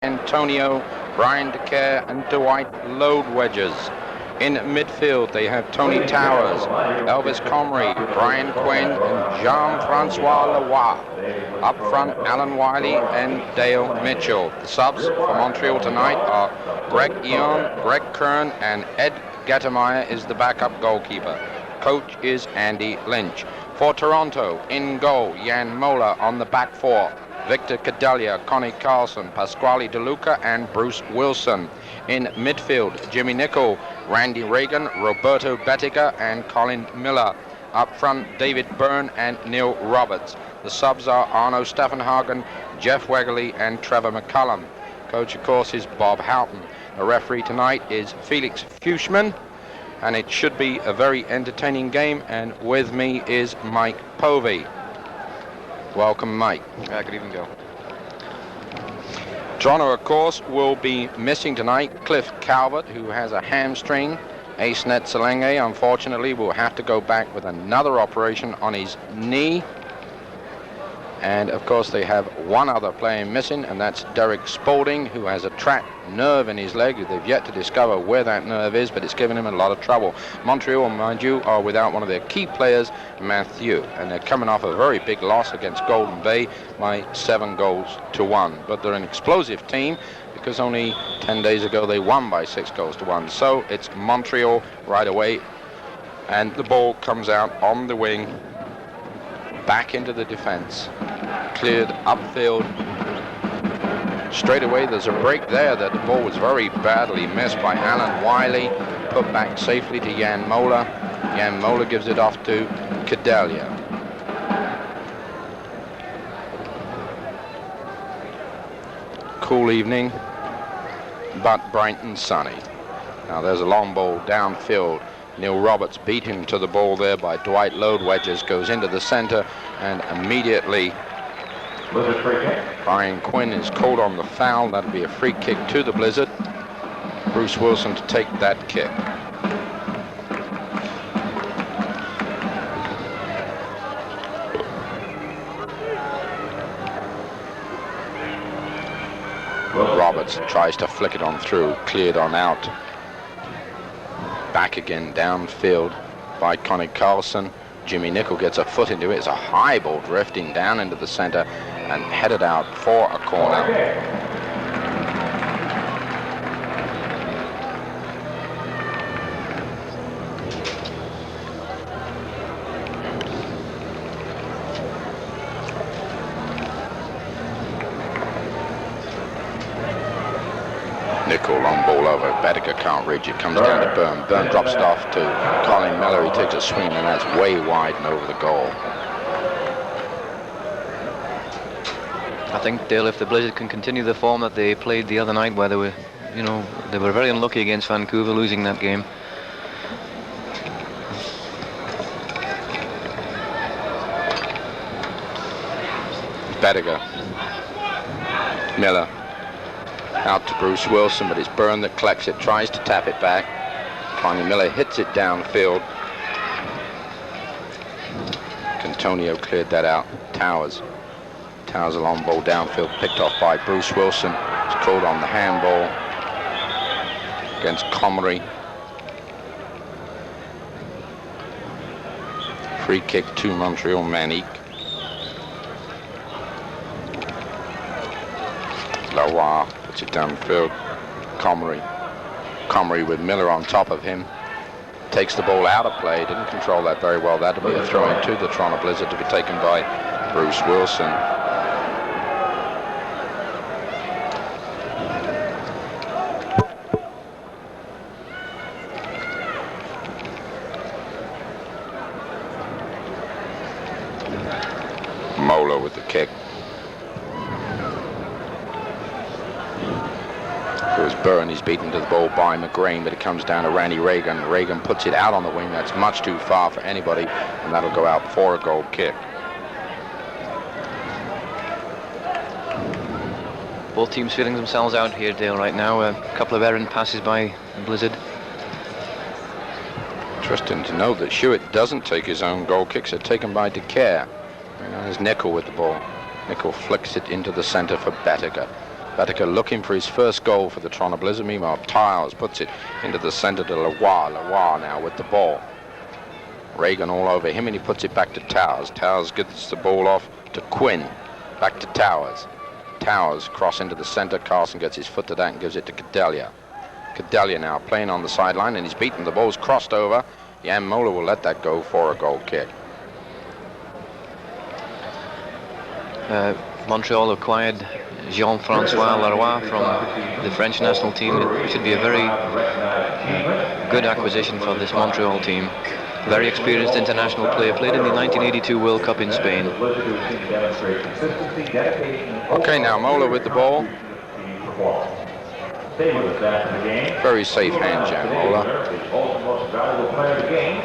Antonio, Brian DeCare, and Dwight load wedges. In midfield, they have Tony Towers, Elvis Comrie, Brian Quinn, and Jean-Francois Leroy. Up front, Alan Wiley and Dale Mitchell. The subs for Montreal tonight are Greg Eon, Greg Kern, and Ed Gattemeyer is the backup goalkeeper. Coach is Andy Lynch. For Toronto, in goal, Jan Mola on the back four. Victor Cadelia, Connie Carlson, Pasquale DeLuca, and Bruce Wilson. In midfield, Jimmy Nicol, Randy Reagan, Roberto Bettiga, and Colin Miller. Up front, David Byrne and Neil Roberts. The subs are Arno Staffenhagen, Jeff Wegerle, and Trevor McCullum. Coach, of course, is Bob Houghton. The referee tonight is Felix Fuchsman, and it should be a very entertaining game, and with me is Mike Povey. Welcome, Mike. Good evening, Joe. Toronto, of course, will be missing tonight Cliff Calvert, who has a hamstring. Ace Net Selenge, unfortunately, will have to go back with another operation on his knee. And, of course, they have one other player missing, and that's Derek Spalding, who has a trapped nerve in his leg. They've yet to discover where that nerve is, but it's given him a lot of trouble. Montreal, mind you, are without one of their key players, Mathieu, and they're coming off a very big loss against Golden Bay by 7-1. But they're an explosive team, because only 10 days ago they won by 6-1. So it's Montreal right away, and the ball comes out on the wing, back into the defense, cleared upfield. Straight away there's a break there. That the ball was very badly missed by Alan Wiley, put back safely to Jan Mola. Jan Mola gives it off to Cadelia. Cool evening, but bright and sunny. Now there's a long ball downfield. Neil Roberts beat him to the ball there by Dwight Load Wedges, goes into the center, and immediately Brian Quinn is called on the foul. That'll be a free kick to the Blizzard. Bruce Wilson to take that kick. Roberts tries to flick it on through, cleared on out. Back again downfield by Connie Carlson. Jimmy Nicol gets a foot into it. It's a high ball drifting down into the center and headed out for a corner. Nicol long ball over. Bettiga can't reach it. Comes down to Byrne. Byrne drops it off to Colin Miller. He takes a swing, and that's way wide and over the goal. I think, Dale, if the Blizzard can continue the form that they played the other night, where they were, they were very unlucky against Vancouver, losing that game. Bettiga. Miller. Out to Bruce Wilson, but it's Byrne that collects it, tries to tap it back. Connie Miller hits it downfield. Antonio cleared that out. Towers a long ball downfield, picked off by Bruce Wilson. It's called on the handball against Comrie. Free kick to Montreal. Manic. Leroy puts it downfield. Comrie with Miller on top of him. Takes the ball out of play. Didn't control that very well. That'll be a throw-in to the Toronto Blizzard to be taken by Bruce Wilson. Mola with the kick. It was Byrne. He's beaten to the ball by McGrain, but it comes down to Randy Reagan. Reagan puts it out on the wing. That's much too far for anybody, and that'll go out for a goal kick. Both teams feeling themselves out here, Dale, right now. A couple of errant passes by Blizzard. Interesting to know that Hewitt doesn't take his own goal kicks. They're taken by DeCare. There's Nicol with the ball. Nicol flicks it into the center for Bettiga. Bedecker looking for his first goal for the Toronto Blizzard. Meanwhile, Tiles puts it into the center to Lavoie. Lavoie now with the ball. Reagan all over him, and he puts it back to Towers. Towers gets the ball off to Quinn. Back to Towers. Towers cross into the center. Carlson gets his foot to that and gives it to Cadelia. Cadelia now playing on the sideline, and he's beaten. The ball's crossed over. Jan Moller will let that go for a goal kick. Montreal acquired Jean-Francois Leroy from the French national team. It should be a very good acquisition for this Montreal team. Very experienced international player, played in the 1982 World Cup in Spain. Okay, now Moller with the ball. Very safe hand, Jan Moller.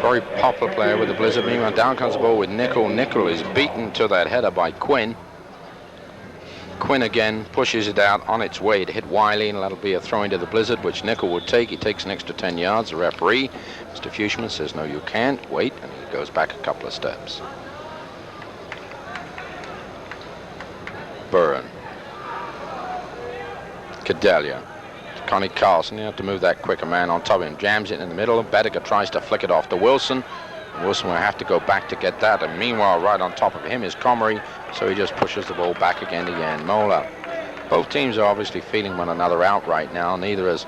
Very popular player with the Blizzard. Meanwhile, down comes the ball with Nickel. Nickel is beaten to that header by Quinn. Quinn again pushes it out on its way to hit Wiley, and that'll be a throw into the Blizzard, which Nickel would take. He takes an extra 10 yards. The referee, Mr. Fuchsman, says, no, you can't. Wait, and he goes back a couple of steps. Burren. Cadelia. Connie Carlson, you have to move that quicker man on top of him. Jams it in the middle. Bedecker tries to flick it off to Wilson. Wilson will have to go back to get that, and meanwhile, right on top of him is Comrie, so he just pushes the ball back again to Jan Moller. Both teams are obviously feeling one another out right now. Neither has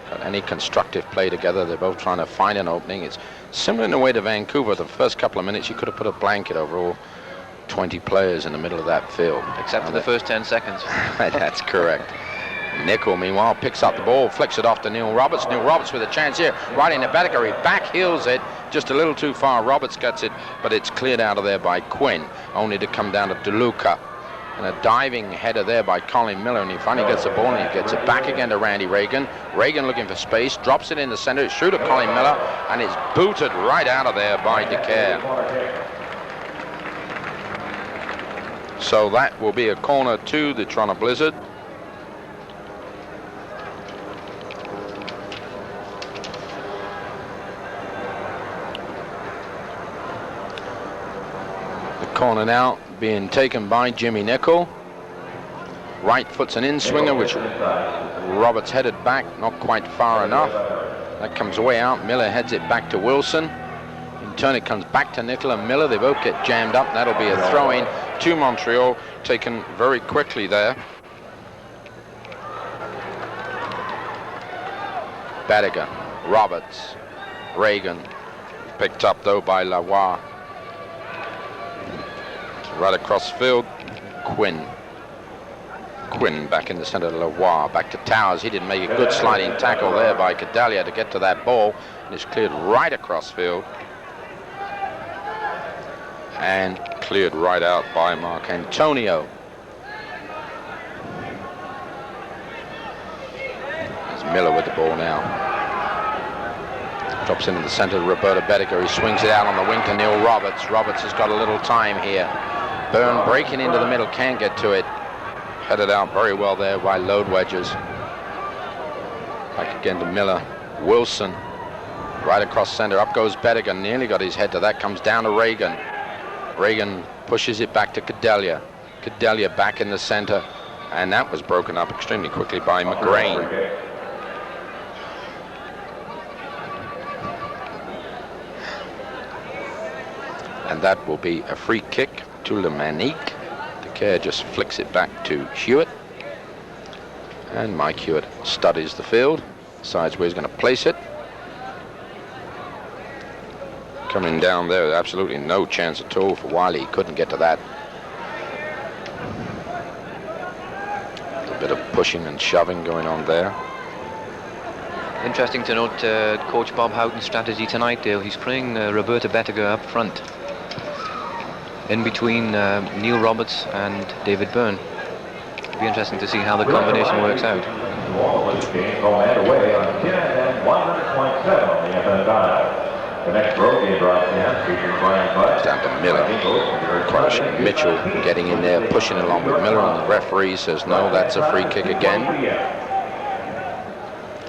got any constructive play together. They're both trying to find an opening. It's similar in a way to Vancouver. The first couple of minutes, you could have put a blanket over all 20 players in the middle of that field. Except for the first 10 seconds. That's correct. Nickel, meanwhile, picks up the ball, flicks it off to Neil Roberts. Neil Roberts with a chance here, right into Bedecker. He back heels it, just a little too far. Roberts gets it, but it's cleared out of there by Quinn, only to come down to DeLuca. And a diving header there by Colin Miller, and he finally gets the ball, and he gets it back again to Randy Reagan. Reagan looking for space, drops it in the center, shoot at Colin Miller, and it's booted right out of there by DeCare. So that will be a corner to the Toronto Blizzard. Corner now being taken by Jimmy Nickel. Right foot's an in-swinger, which Roberts headed back, not quite far enough. That comes way out. Miller heads it back to Wilson. In turn, it comes back to Nickel and Miller. They both get jammed up. That'll be a throw-in to Montreal, taken very quickly there. Bedecker, Roberts, Reagan, picked up though by Lavoie. Right across the field, Quinn. Quinn back in the center of Lavoie, back to Towers. He didn't make a good sliding tackle there by Cadelia to get to that ball. And it's cleared right across field. And cleared right out by Mark Antonio. There's Miller with the ball now. Drops into the center to Roberta Bedecker. He swings it out on the wing to Neil Roberts. Roberts has got a little time here. Byrne breaking into the middle, can't get to it. Headed out very well there by Load Wedges. Back again to Miller. Wilson, right across center. Up goes Bedecker, nearly got his head to that. Comes down to Reagan. Reagan pushes it back to Cadelia. Cadelia back in the center. And that was broken up extremely quickly by McGrain. And that will be a free kick to Le Manic. DeCare just flicks it back to Hewitt. And Mike Hewitt studies the field, decides where he's going to place it. Coming down there, absolutely no chance at all for Wiley. He couldn't get to that. A bit of pushing and shoving going on there. Interesting to note Coach Bob Houghton's strategy tonight, Dale. He's playing Roberta Bedecker up front, in between Neil Roberts and David Byrne. It'll be interesting to see how the combination works out. The next broadcast broadcast features Brian Butt. Down to Miller. Mitchell getting in there, pushing along with Miller, and the referee says no, that's a free kick again.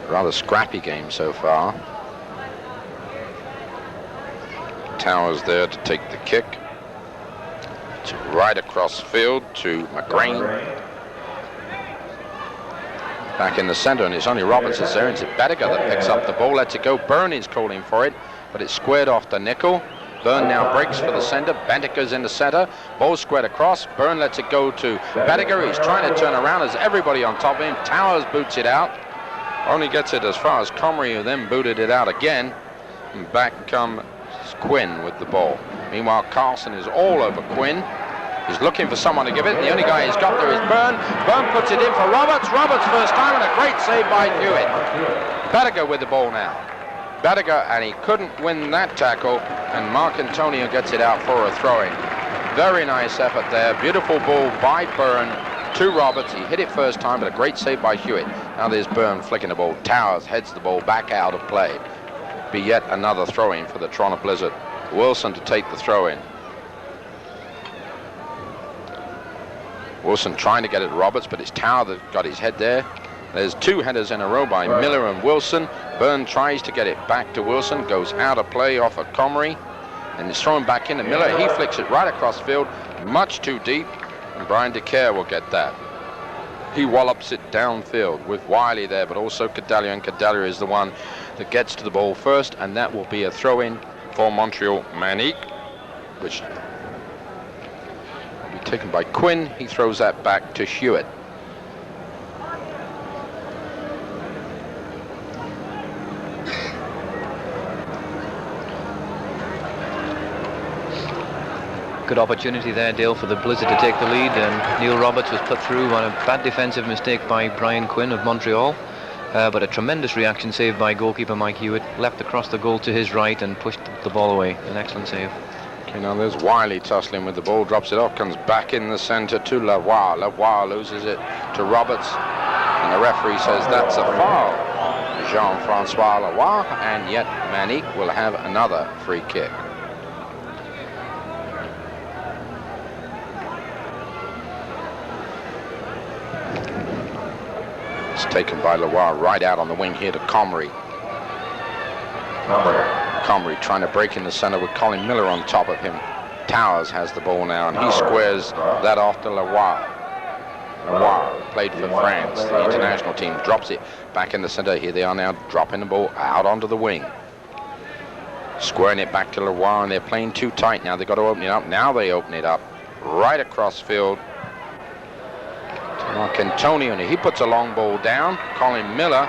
Rather scrappy game so far. Towers there to take the kick. It's right across field to McGrain. back in the center, and it's only Roberts that's there. It's Bediger that picks up the ball, lets it go. Byrne is calling for it, but it's squared off to Nickel. Byrne now breaks for the center. Bediger's in the center. Ball squared across. Byrne lets it go to Bediger. He's trying to turn around. There's everybody on top of him. Towers boots it out. Only gets it as far as Comrie, who then booted it out again. And back comes Quinn with the ball. Meanwhile, Carlson is all over Quinn. He's looking for someone to give it. The only guy he's got there is Byrne. Byrne puts it in for Roberts. Roberts first time, and a great save by Hewitt. Bediger with the ball now. Bediger, and he couldn't win that tackle, and Mark Antonio gets it out for a throw-in. Very nice effort there. Beautiful ball by Byrne to Roberts. He hit it first time, but a great save by Hewitt. Now there's Byrne flicking the ball. Towers heads the ball back out of play. Be yet another throw-in for the Toronto Blizzard. Wilson to take the throw-in. Wilson trying to get it to Roberts, but it's Tower that got his head there. There's two headers in a row by Miller and Wilson. Byrne tries to get it back to Wilson, goes out of play off of Comrie, and it's thrown back into Miller. He flicks it right across field, much too deep, and Brian DeCare will get that. He wallops it downfield with Wiley there, but also Cadallia, and Cadallia is the one that gets to the ball first, and that will be a throw-in for Montreal. Manic, which will be taken by Quinn. He throws that back to Hewitt. Good opportunity there, Dale, for the Blizzard to take the lead, and Neil Roberts was put through on a bad defensive mistake by Brian Quinn of Montreal, but a tremendous reaction save by goalkeeper Mike Hewitt. Leapt across the goal to his right and pushed the ball away. An excellent save. Okay, now there's Wiley tussling with the ball, drops it off, comes back in the center to Lavoie. Lavoie loses it to Roberts, and the referee says that's a foul. Jean-Francois Lavoie, and yet Manic will have another free kick. Taken by Lavoie right out on the wing here to Comrie. Comrie trying to break in the center with Colin Miller on top of him. Towers has the ball now, and he squares that off to Lavoie. Lavoie played for France, the international team, drops it back in the center. Here they are now dropping the ball out onto the wing. Squaring it back to Lavoie, and they're playing too tight now. They've got to open it up. Now they open it up right across field. Mark Antonio, and he puts a long ball down. Colin Miller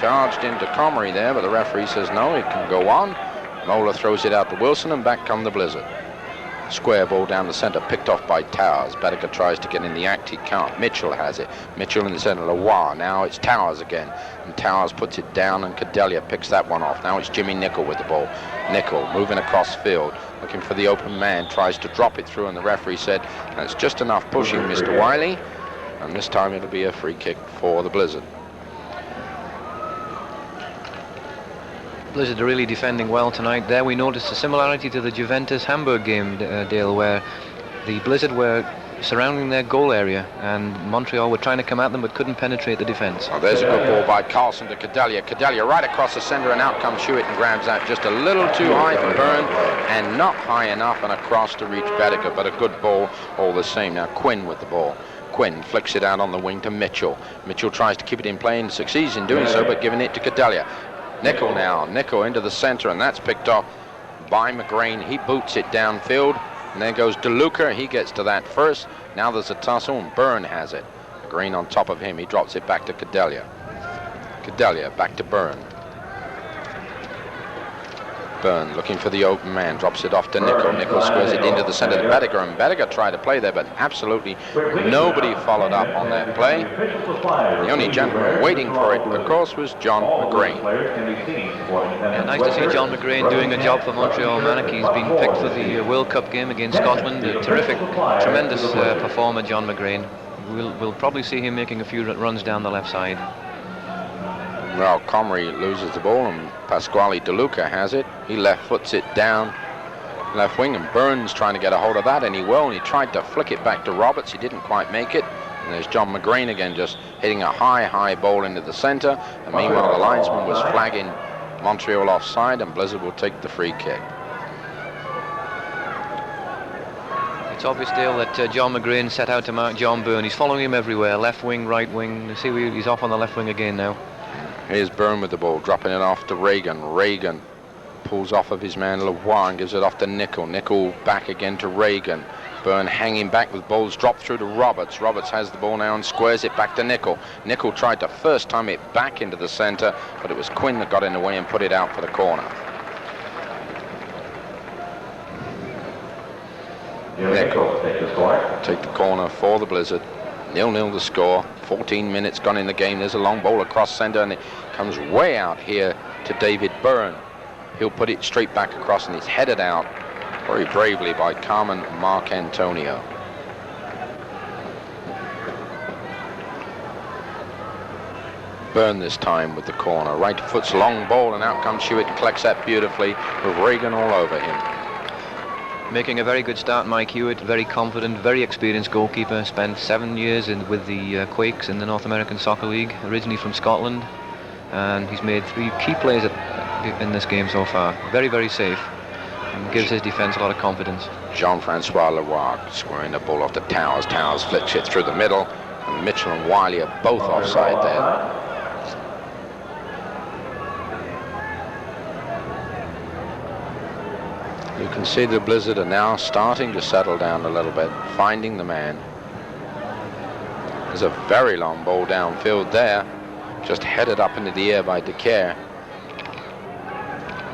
charged into Comrie there, but the referee says no, it can go on. Moeller throws it out to Wilson, and back come the Blizzard. Square ball down the center, picked off by Towers. Bediger tries to get in the act, he can't. Mitchell has it. Mitchell in the center, Lavoie. Now it's Towers again, and Towers puts it down, and Cadallia picks that one off. Now it's Jimmy Nickel with the ball. Nickel moving across field, looking for the open man, tries to drop it through, and the referee said, that's just enough pushing, Mr. Wiley. And this time it'll be a free kick for the Blizzard. Blizzard are really defending well tonight. There we noticed a similarity to the Juventus-Hamburg game, Dale, where the Blizzard were surrounding their goal area, and Montreal were trying to come at them but couldn't penetrate the defense. Oh, there's a good ball by Carlson to Cadallia. Cadallia right across the center, and out comes Hewitt and grabs that. Just a little too high for Byrne, and not high enough and across to reach Bediger, but a good ball all the same. Now Quinn with the ball. Quinn flicks it out on the wing to Mitchell. Mitchell tries to keep it in play and succeeds in doing so, but giving it to Cadallia. Nickel now. Nickel into the center, and that's picked off by McGrain. He boots it downfield, and there goes DeLuca. He gets to that first. Now there's a tussle, and Byrne has it. McGrain on top of him. He drops it back to Cadallia. Cadallia back to Byrne. Byrne looking for the open man, drops it off to Nickel. Nickel squares it into the center to Bediger, and Bediger tried to play there, but absolutely nobody followed up on that play. The only gentleman waiting for it, of course, was John McGrain. Yeah, nice to see John McGrain doing a job for Montreal. Manic. He's been picked for the World Cup game against Scotland. A terrific, tremendous performer, John McGrain. We'll probably see him making a few runs down the left side. Well, Comrie loses the ball, and Pasquale DeLuca has it. He left foots it down left wing, and Burns trying to get a hold of that, and he will, and he tried to flick it back to Roberts. He didn't quite make it. And there's John McGrain again, just hitting a high ball into the center. And meanwhile, the linesman was flagging Montreal offside, and Blizzard will take the free kick. It's obvious, Dale, that John McGrain set out to mark John Byrne. He's following him everywhere, left wing, right wing. You see, he's off on the left wing again now. Here's Byrne with the ball, dropping it off to Reagan. Reagan pulls off of his man Lavoie and gives it off to Nickel. Nickel back again to Reagan. Byrne hanging back with balls dropped through to Roberts. Roberts has the ball now and squares it back to Nickel. Nickel tried to first time it back into the center, but it was Quinn that got in the way and put it out for the corner. Nickel take the corner for the Blizzard. 0-0 the score. 14 minutes gone in the game. There's a long ball across center and it comes way out here to David Byrne. He'll put it straight back across and it's headed out very bravely by Carmen Marcantonio. Byrne this time with the corner. Right foot's long ball and out comes Hewitt and collects that beautifully with Reagan all over him. Making a very good start, Mike Hewitt, very confident, very experienced goalkeeper. Spent 7 years with the Quakes in the North American Soccer League, originally from Scotland. And he's made 3 key plays in this game so far. Very, very safe. And gives his defense a lot of confidence. Jean-Francois Leroy squaring the ball off the Towers. Towers flips it through the middle. And Mitchell and Wiley are both offside there. You can see the Blizzard are now starting to settle down a little bit, finding the man. There's a very long ball downfield there, just headed up into the air by DeCare.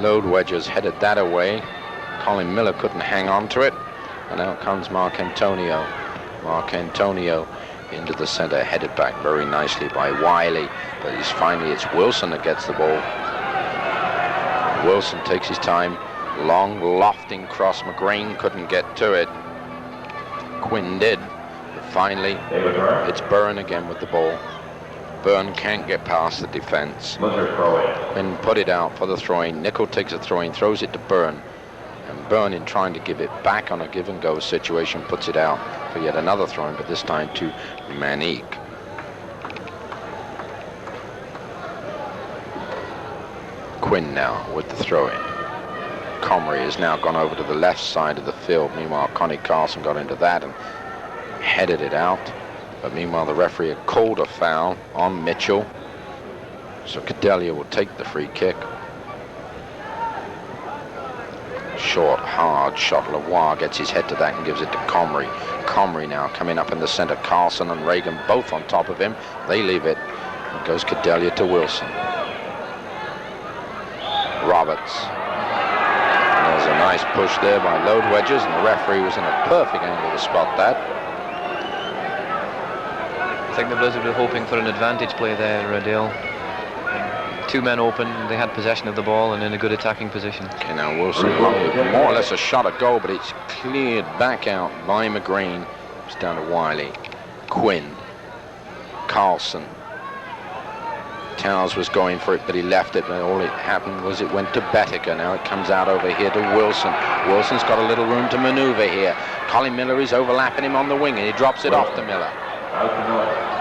Load wedges headed that away. Colin Miller couldn't hang on to it, and out comes Marcantonio. Marcantonio into the center, headed back very nicely by Wiley, but it's Wilson that gets the ball. Wilson takes his time. Long lofting cross. McGrain couldn't get to it. Quinn did. But finally, it's Byrne again with the ball. Byrne can't get past the defense. Quinn put it out for the throw-in. Nickel takes a throw-in, throws it to Byrne. And Byrne, in trying to give it back on a give-and-go situation, puts it out for yet another throw-in, but this time to Manic. Quinn now with the throw-in. Comrie has now gone over to the left side of the field. Meanwhile, Connie Carlson got into that and headed it out. But meanwhile, the referee had called a foul on Mitchell. So Cadelia will take the free kick. Short, hard shot. Lavoie gets his head to that and gives it to Comrie. Comrie now coming up in the center. Carlson and Reagan both on top of him. They leave it. It goes Cadelia to Wilson. Roberts. There's a nice push there by Load Wedges, and the referee was in a perfect angle to spot that. I think the Blizzard were hoping for an advantage play there, Dale. 2 men open, they had possession of the ball and in a good attacking position. Okay, now Wilson, more or less a shot at goal, but it's cleared back out by McGrain. It's down to Wiley. Quinn. Carlson. Towers was going for it, but he left it, and all it happened was it went to Bettiker. Now it comes out over here to Wilson. Wilson's got a little room to maneuver here. Colin Miller is overlapping him on the wing, and he drops it off to Miller.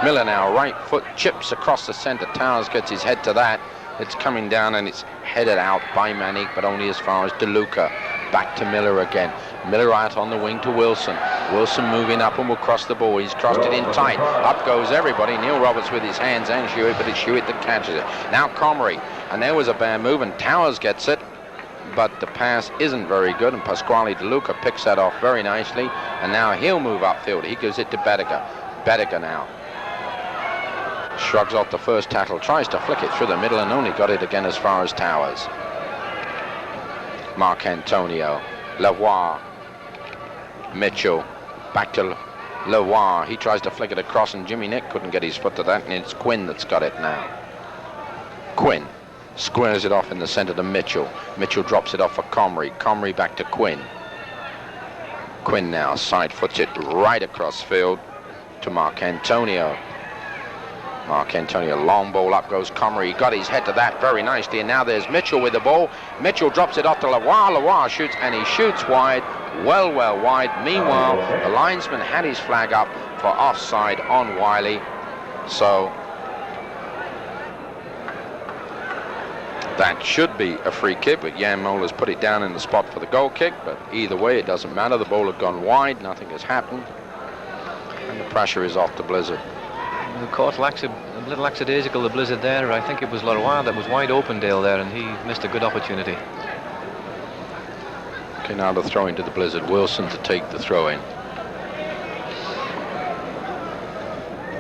Miller now, right foot chips across the center. Towers gets his head to that. It's coming down, and it's headed out by Manic, but only as far as DeLuca. Back to Miller again. Miller out on the wing to Wilson. Wilson moving up and will cross the ball. He's crossed it in tight. Up goes everybody. Neil Roberts with his hands and Hewitt, but it's Hewitt that catches it. Now Comrie, and there was a bad move, and Towers gets it, but the pass isn't very good, and Pasquale DeLuca picks that off very nicely, and now he'll move upfield. He gives it to Bettiker. Bettiker now shrugs off the first tackle, tries to flick it through the middle, and only got it again as far as Towers. Marcantonio. Lavoie. Mitchell. Back to Lavoie. He tries to flick it across, and Jimmy Nick couldn't get his foot to that, and it's Quinn that's got it now. Quinn squares it off in the center to Mitchell. Mitchell drops it off for Comrie. Comrie back to Quinn. Quinn now side foots it right across field to Marcantonio. Marcantonio, long ball, up goes Comrie. He got his head to that very nicely, and now there's Mitchell with the ball. Mitchell drops it off to Lavoie. Lavoie shoots, and he shoots wide, well wide. Meanwhile, the linesman had his flag up for offside on Wiley. So That should be a free kick, but Jan Muller's put it down in the spot for the goal kick. But either way, it doesn't matter. The ball had gone wide. Nothing has happened. And the pressure is off the Blizzard. The court lacks a little lackadaisical, the Blizzard there. I think it was Leroy that was wide open, Dale, there, and he missed a good opportunity. Okay, now the throw into the Blizzard. Wilson to take the throw in.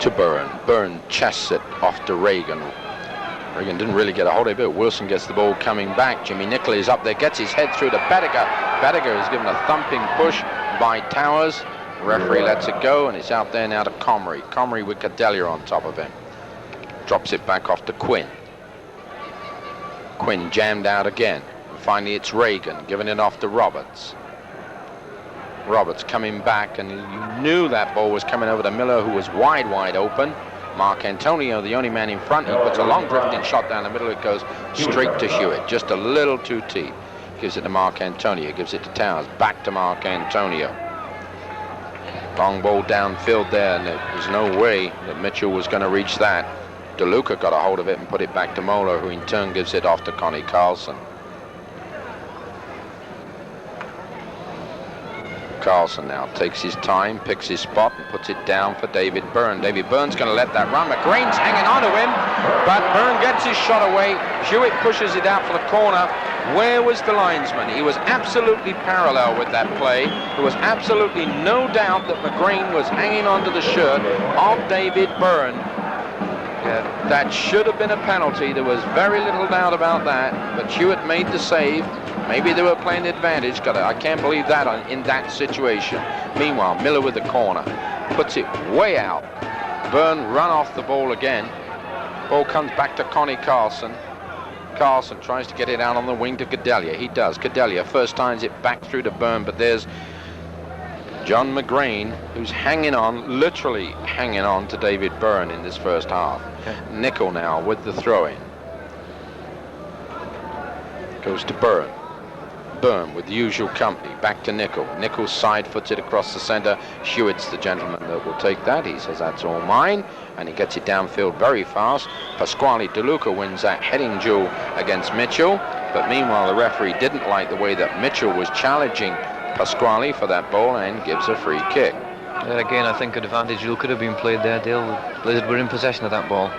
To Byrne. Byrne chests it off to Reagan. Reagan didn't really get a hold of it. Wilson gets the ball coming back. Jimmy Nicholl is up there, gets his head through to Bediger. Bediger is given a thumping push by Towers. The referee lets it go, and it's out there now to Comrie. Comrie with Cadelia on top of him. Drops it back off to Quinn. Quinn jammed out again. And finally it's Reagan giving it off to Roberts. Roberts coming back, and you knew that ball was coming over to Miller, who was wide open. Mark Antonio, the only man in front, he puts a long drifting shot down the middle. It goes straight to Hewitt, just a little too deep. Gives it to Mark Antonio, gives it to Towers, back to Mark Antonio. Long ball downfield there, and there's no way that Mitchell was going to reach that. DeLuca got a hold of it and put it back to Moeller, who in turn gives it off to Connie Carlson. Carlson now takes his time, picks his spot, and puts it down for David Byrne. David Byrne's going to let that run. McGrain's hanging on to him, but Byrne gets his shot away. Hewitt pushes it out for the corner. Where was the linesman? He was absolutely parallel with that play. There was absolutely no doubt that McGrain was hanging onto the shirt of David Byrne. That should have been a penalty. There was very little doubt about that, but Hewitt made the save. Maybe they were playing advantage. I can't believe that in that situation. Meanwhile, Miller with the corner. Puts it way out. Byrne run off the ball again. Ball comes back to Connie Carlson. Carlson tries to get it out on the wing to Cadelia. He does. Cadelia first times it back through to Byrne, but there's John McGrain, who's hanging on, literally hanging on to David Byrne in this first half. Okay. Nicholl now with the throw-in. Goes to Byrne. Byrne with the usual company, back to Nicholl. Nicholl's side foots it across the center. Hewitt's the gentleman that will take that. He says that's all mine, and he gets it downfield very fast. Pasquale DeLuca wins that heading duel against Mitchell, but meanwhile the referee didn't like the way that Mitchell was challenging Pasquale for that ball and gives a free kick. And again, I think an advantage rule could have been played there, Dale. The Blizzard were in possession of that ball.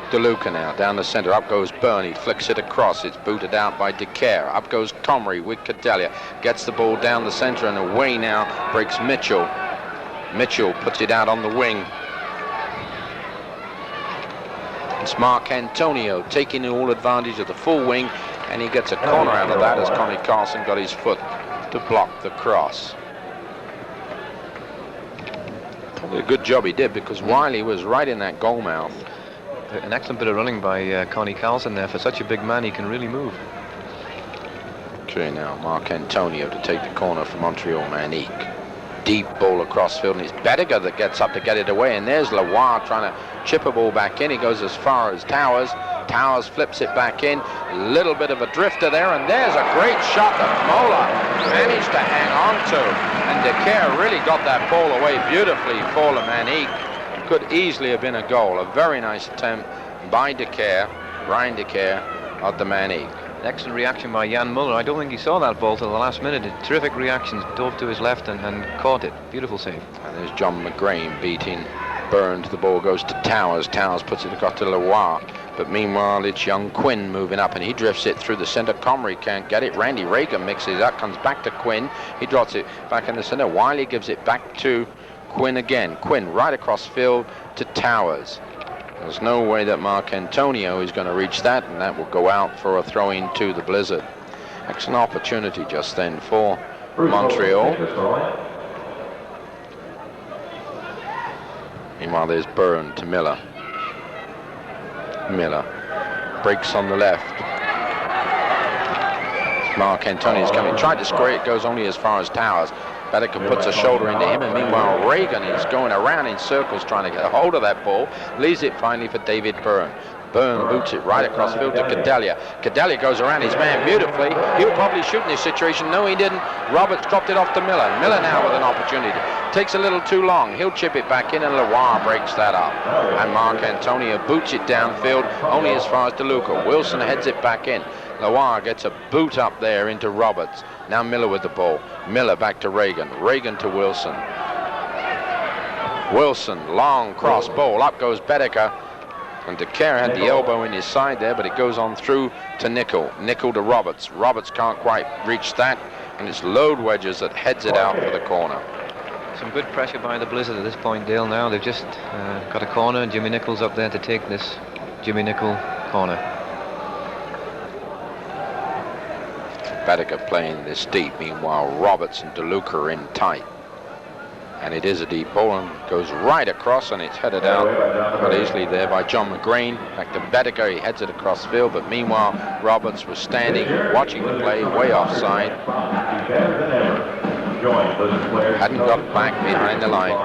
DeLuca now down the center. Up goes Byrne. He flicks it across. It's booted out by DeCare. Up goes Comrie with Cadelia. Gets the ball down the center and away now. Breaks Mitchell. Mitchell puts it out on the wing. It's Mark Antonio taking all advantage of the full wing, and he gets a corner out of that as Connie Carlson got his foot to block the cross. Probably a good job he did, because Wiley was right in that goal mouth. An excellent bit of running by Connie Carlson there. For such a big man, he can really move. Okay, now Mark Antonio to take the corner for Montreal. Manic. Deep ball across field, and it's Bediger that gets up to get it away, and there's Leroy trying to chip a ball back in. He goes as far as Towers. Towers flips it back in. A little bit of a drifter there, and there's a great shot that Moeller managed to hang on to, and DeCare really got that ball away beautifully for Manic. Could easily have been a goal. A very nice attempt by DeCare, Brian DeCare, at the Manic. Excellent reaction by Jan Muller. I don't think he saw that ball till the last minute. A terrific reaction. Dove to his left and caught it. Beautiful save. And there's John McGrain beating Burns. The ball goes to Towers. Towers puts it across to Leroy. But meanwhile, it's young Quinn moving up, and he drifts it through the center. Comrie can't get it. Randy Reagan mixes up, comes back to Quinn. He drops it back in the center. Wiley gives it back to Quinn again. Quinn right across field to Towers. There's no way that Mark Antonio is going to reach that, and that will go out for a throw-in to the Blizzard. Excellent opportunity just then for Montreal. Meanwhile, there's Byrne to Miller. Miller breaks on the left. Mark Antonio's coming. Tried to square it, goes only as far as Towers. Bediger puts a shoulder into him, and meanwhile Reagan is going around in circles trying to get a hold of that ball. Leaves it finally for David Byrne. Byrne boots it right across field to Cadelia. Cadelia goes around his man beautifully. He would probably shoot in this situation. No, he didn't. Roberts dropped it off to Miller. Miller now with an opportunity. Takes a little too long. He'll chip it back in, and Leroy breaks that up. And Mark Antonio boots it downfield, only as far as DeLuca. Wilson heads it back in. Leroy gets a boot up there into Roberts. Now Miller with the ball. Miller back to Reagan. Reagan to Wilson. Wilson, long cross ball. Up goes Bedecker. And DeCare had the elbow in his side there, but it goes on through to Nickel. Nickel to Roberts. Roberts can't quite reach that, and it's Load Wedges that heads it out for the corner. Some good pressure by the Blizzard at this point, Dale. Now they've just got a corner. Jimmy Nickel's up there to take this Jimmy Nickel corner. Bedecker playing this deep. Meanwhile, Roberts and DeLuca are in tight. And it is a deep ball and goes right across, and it's headed out quite easily there by John McGreen. Back to Bedecker, he heads it across field, but meanwhile Roberts was standing, watching the play, way offside. Hadn't got back behind the line.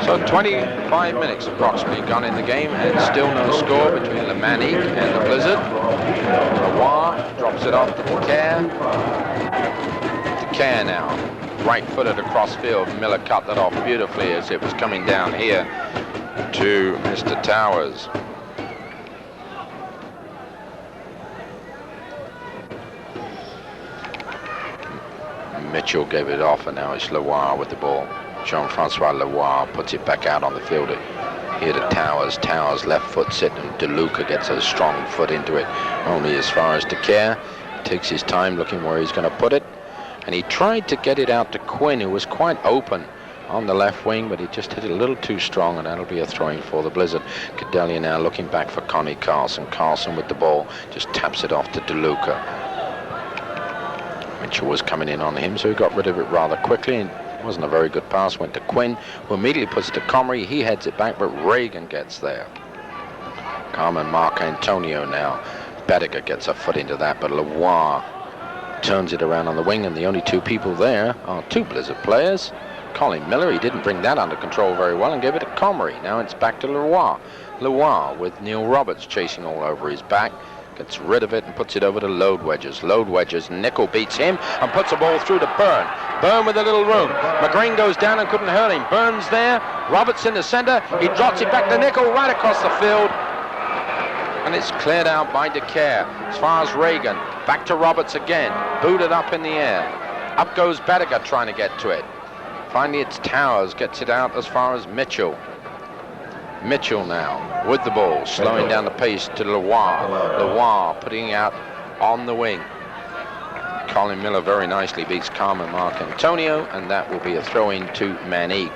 So 25 minutes approximately gone in the game, and still no score between the Manic and the Blizzard. Leroy drops it off to DeCare. DeCare now, right-footed across field. Miller cut that off beautifully as it was coming down here to Mr. Towers. Mitchell gave it off, and now it's Leroy with the ball. Jean-Francois Leroy puts it back out on the field here to Towers. Towers left foot it, and DeLuca gets a strong foot into it, only as far as DeCare. Takes his time looking where he's going to put it. And he tried to get it out to Quinn, who was quite open on the left wing, but he just hit it a little too strong, and that'll be a throw-in for the Blizzard. Cadelia now looking back for Connie Carlson. Carlson with the ball, just taps it off to DeLuca. Mitchell was coming in on him, so he got rid of it rather quickly, and it wasn't a very good pass. Went to Quinn, who immediately puts it to Comrie. He heads it back, but Reagan gets there. Carmen Mark Antonio now. Bedecker gets a foot into that, but Leroy turns it around on the wing, and the only two people there are two Blizzard players. Colin Miller, he didn't bring that under control very well and gave it to Comrie. Now it's back to Leroy. Leroy with Neil Roberts chasing all over his back. Gets rid of it and puts it over to Load Wedges. Load Wedges, Nickel beats him and puts the ball through to Byrne. Byrne with a little room. McGreen goes down and couldn't hurt him. Byrne's there. Roberts in the center. He drops it back to Nickel right across the field. And it's cleared out by DeCare. As far as Reagan. Back to Roberts again. Booted up in the air. Up goes Bedecker trying to get to it. Finally it's Towers. Gets it out as far as Mitchell. Mitchell now with the ball, slowing down the pace to Leroy. Leroy putting out on the wing. Colin Miller very nicely beats Carmen Mark Antonio, and that will be a throw-in to Manic.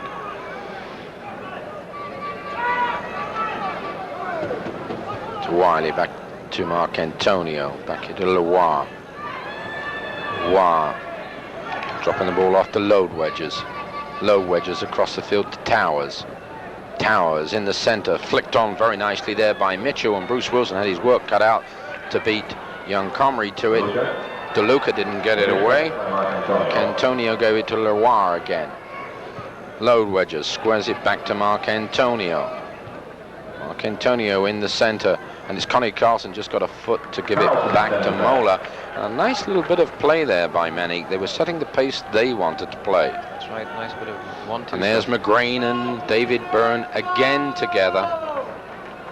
To Wiley, back to Mark Antonio, back to Leroy. Leroy dropping the ball off to Load Wedges. Load Wedges across the field to Towers. Towers in the center, flicked on very nicely there by Mitchell, and Bruce Wilson had his work cut out to beat young Comrie to it. DeLuca didn't get it away. Antonio gave it to Leroy again. Load Wedges squares it back to Mark Antonio. Mark Antonio in the center, and it's Connie Carlson just got a foot to give it back to Mola. A nice little bit of play there by Manic. They were setting the pace they wanted to play. That's right, nice bit of 1-2. And there's McGreen and David Byrne again together.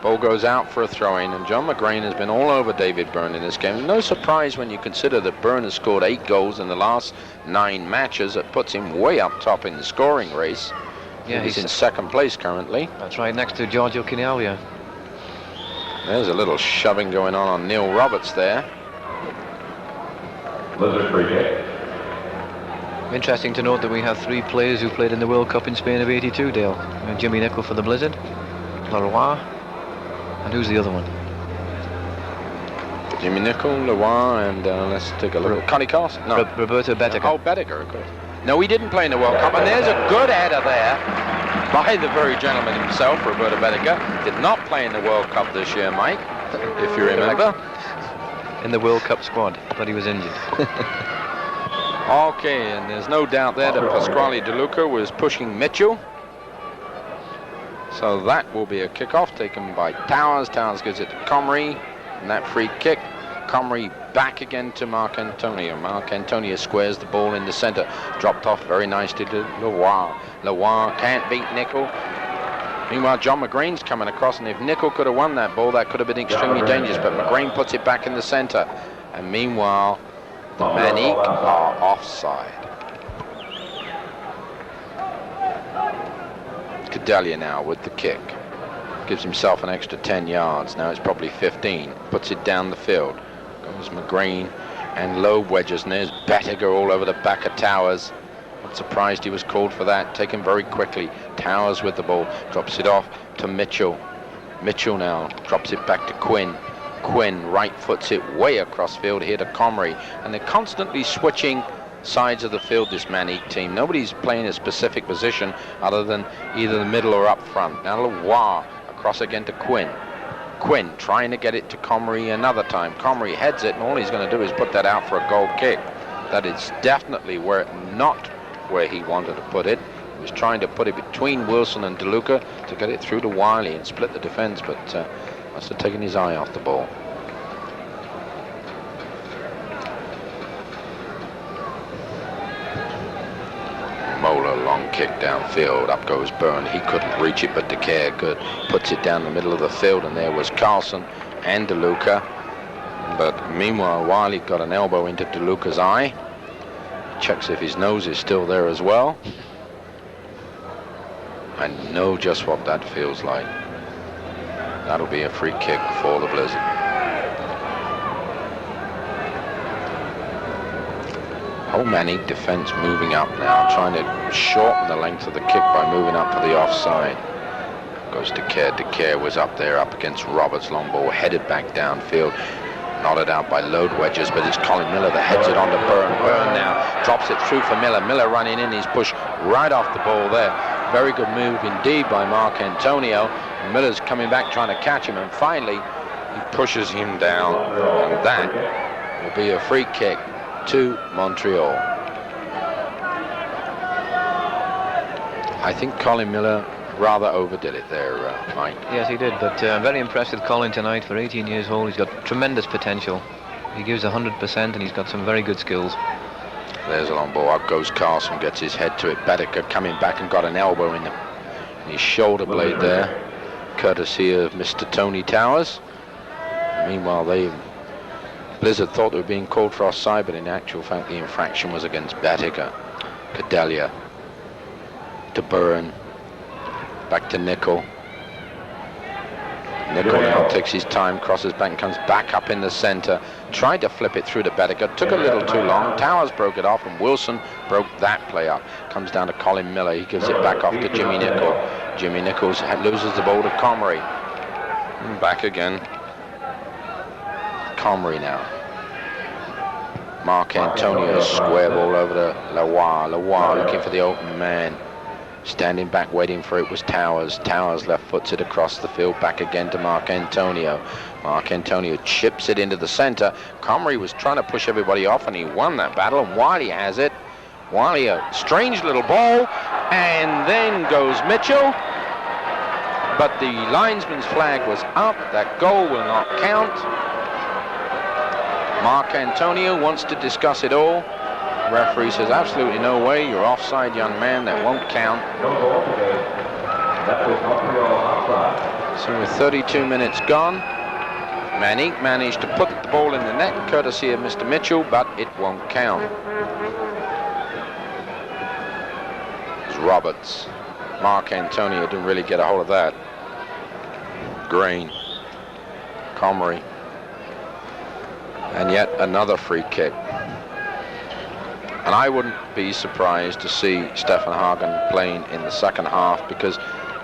Ball goes out for a throw-in, and John McGreen has been all over David Byrne in this game. No surprise when you consider that Byrne has scored 8 goals in the last 9 matches. That puts him way up top in the scoring race. Yeah, he's in second place currently. That's right, next to Giorgio Quinaglia. There's a little shoving going on Neil Roberts there. Interesting to note that we have 3 players who played in the World Cup in Spain of '82, Dale. Jimmy Nickel for the Blizzard, Leroy, and who's the other one? Jimmy Nickel, Leroy, and let's take a look. Connie Carlson? No. Roberto Bedecker. Oh, Bedecker, of course. No, he didn't play in the World Cup, and there's a good header there by the very gentleman himself, Roberto Bedecker. Did not play in the World Cup this year, Mike, if you remember. In the World Cup squad, but he was injured. Okay, and there's no doubt there that Pasquale DeLuca was pushing Mitchell. So that will be a kickoff taken by Towers. Towers gives it to Comrie, and that free kick. Comrie back again to Marc Antonio. Marc Antonio squares the ball in the center. Dropped off very nicely to Leroy. Leroy can't beat Nickel. Meanwhile, John McGreen's coming across, and if Nickel could have won that ball, that could have been extremely dangerous, but McGreen puts it back in the center. And meanwhile, the Manic are offside. Cadelia now with the kick. Gives himself an extra 10 yards. Now it's probably 15. Puts it down the field. Goes McGreen and low wedges, and there's Bettiger all over the back of Towers. Not surprised he was called for that. Taken very quickly. Towers with the ball. Drops it off to Mitchell. Mitchell now drops it back to Quinn. Quinn right foots it way across field here to Comrie. And they're constantly switching sides of the field, this Manic team. Nobody's playing a specific position other than either the middle or up front. Now Leroy across again to Quinn. Quinn trying to get it to Comrie another time. Comrie heads it, and all he's going to do is put that out for a goal kick. That is definitely not where he wanted to put it. He was trying to put it between Wilson and DeLuca to get it through to Wiley and split the defense, but must have taken his eye off the ball. Moeller, long kick downfield. Up goes Byrne. He couldn't reach it, but DeCare good. Puts it down the middle of the field, and there was Carlson and DeLuca. But meanwhile, Wiley got an elbow into DeLuca's eye. Checks if his nose is still there as well. I know just what that feels like. That'll be a free kick for the Blizzard. Whole Manic defense moving up now, trying to shorten the length of the kick by moving up for the offside. Goes DeCare. DeCare was up there, up against Roberts. Long ball headed back downfield. Knotted out by load wedges, but it's Colin Miller that heads it on to Byrne. Byrne now drops it through for Miller. Miller running in, he's pushed right off the ball there. Very good move indeed by Marc Antonio. And Miller's coming back trying to catch him, and finally he pushes him down, and that will be a free kick to Montreal. I think Colin Miller rather overdid it there, Mike. Yes, he did, but I'm very impressed with Colin tonight. For 18 years old, he's got tremendous potential. He gives 100%, and he's got some very good skills. There's a long ball. Up goes Carlson, gets his head to it. Bedecker coming back and got an elbow in his shoulder blade there, courtesy of Mr. Tony Towers. Meanwhile, Blizzard thought they were being called for offside, but in actual fact, the infraction was against Bedecker. Cadelia to Byrne. Back to Nickel. Nickel now takes his time, crosses back and comes back up in the center. Tried to flip it through to Bedecker. Took a little too long. Towers broke it off, and Wilson broke that play up. Comes down to Colin Miller. He gives it back off to Jimmy Nickel. Jimmy Nichols loses the ball to Comrie. And back again. Comrie now. Marc Antonio square ball over to Leroy. Leroy looking for the open man. Standing back, waiting for it was Towers. Towers left foots it across the field, back again to Marc Antonio. Marc Antonio chips it into the center. Comrie was trying to push everybody off, and he won that battle, and Wiley has it. Wiley, a strange little ball, and then goes Mitchell. But the linesman's flag was up. That goal will not count. Marc Antonio wants to discuss it all. Referee says absolutely no way, you're offside, young man, that won't count. So with 32 minutes gone, Manic managed to put the ball in the net courtesy of Mr. Mitchell, but it won't count. It's Roberts. Marc Antonio didn't really get a hold of that. Green. Comrie. And yet another free kick. And I wouldn't be surprised to see Stefan Hagen playing in the second half, because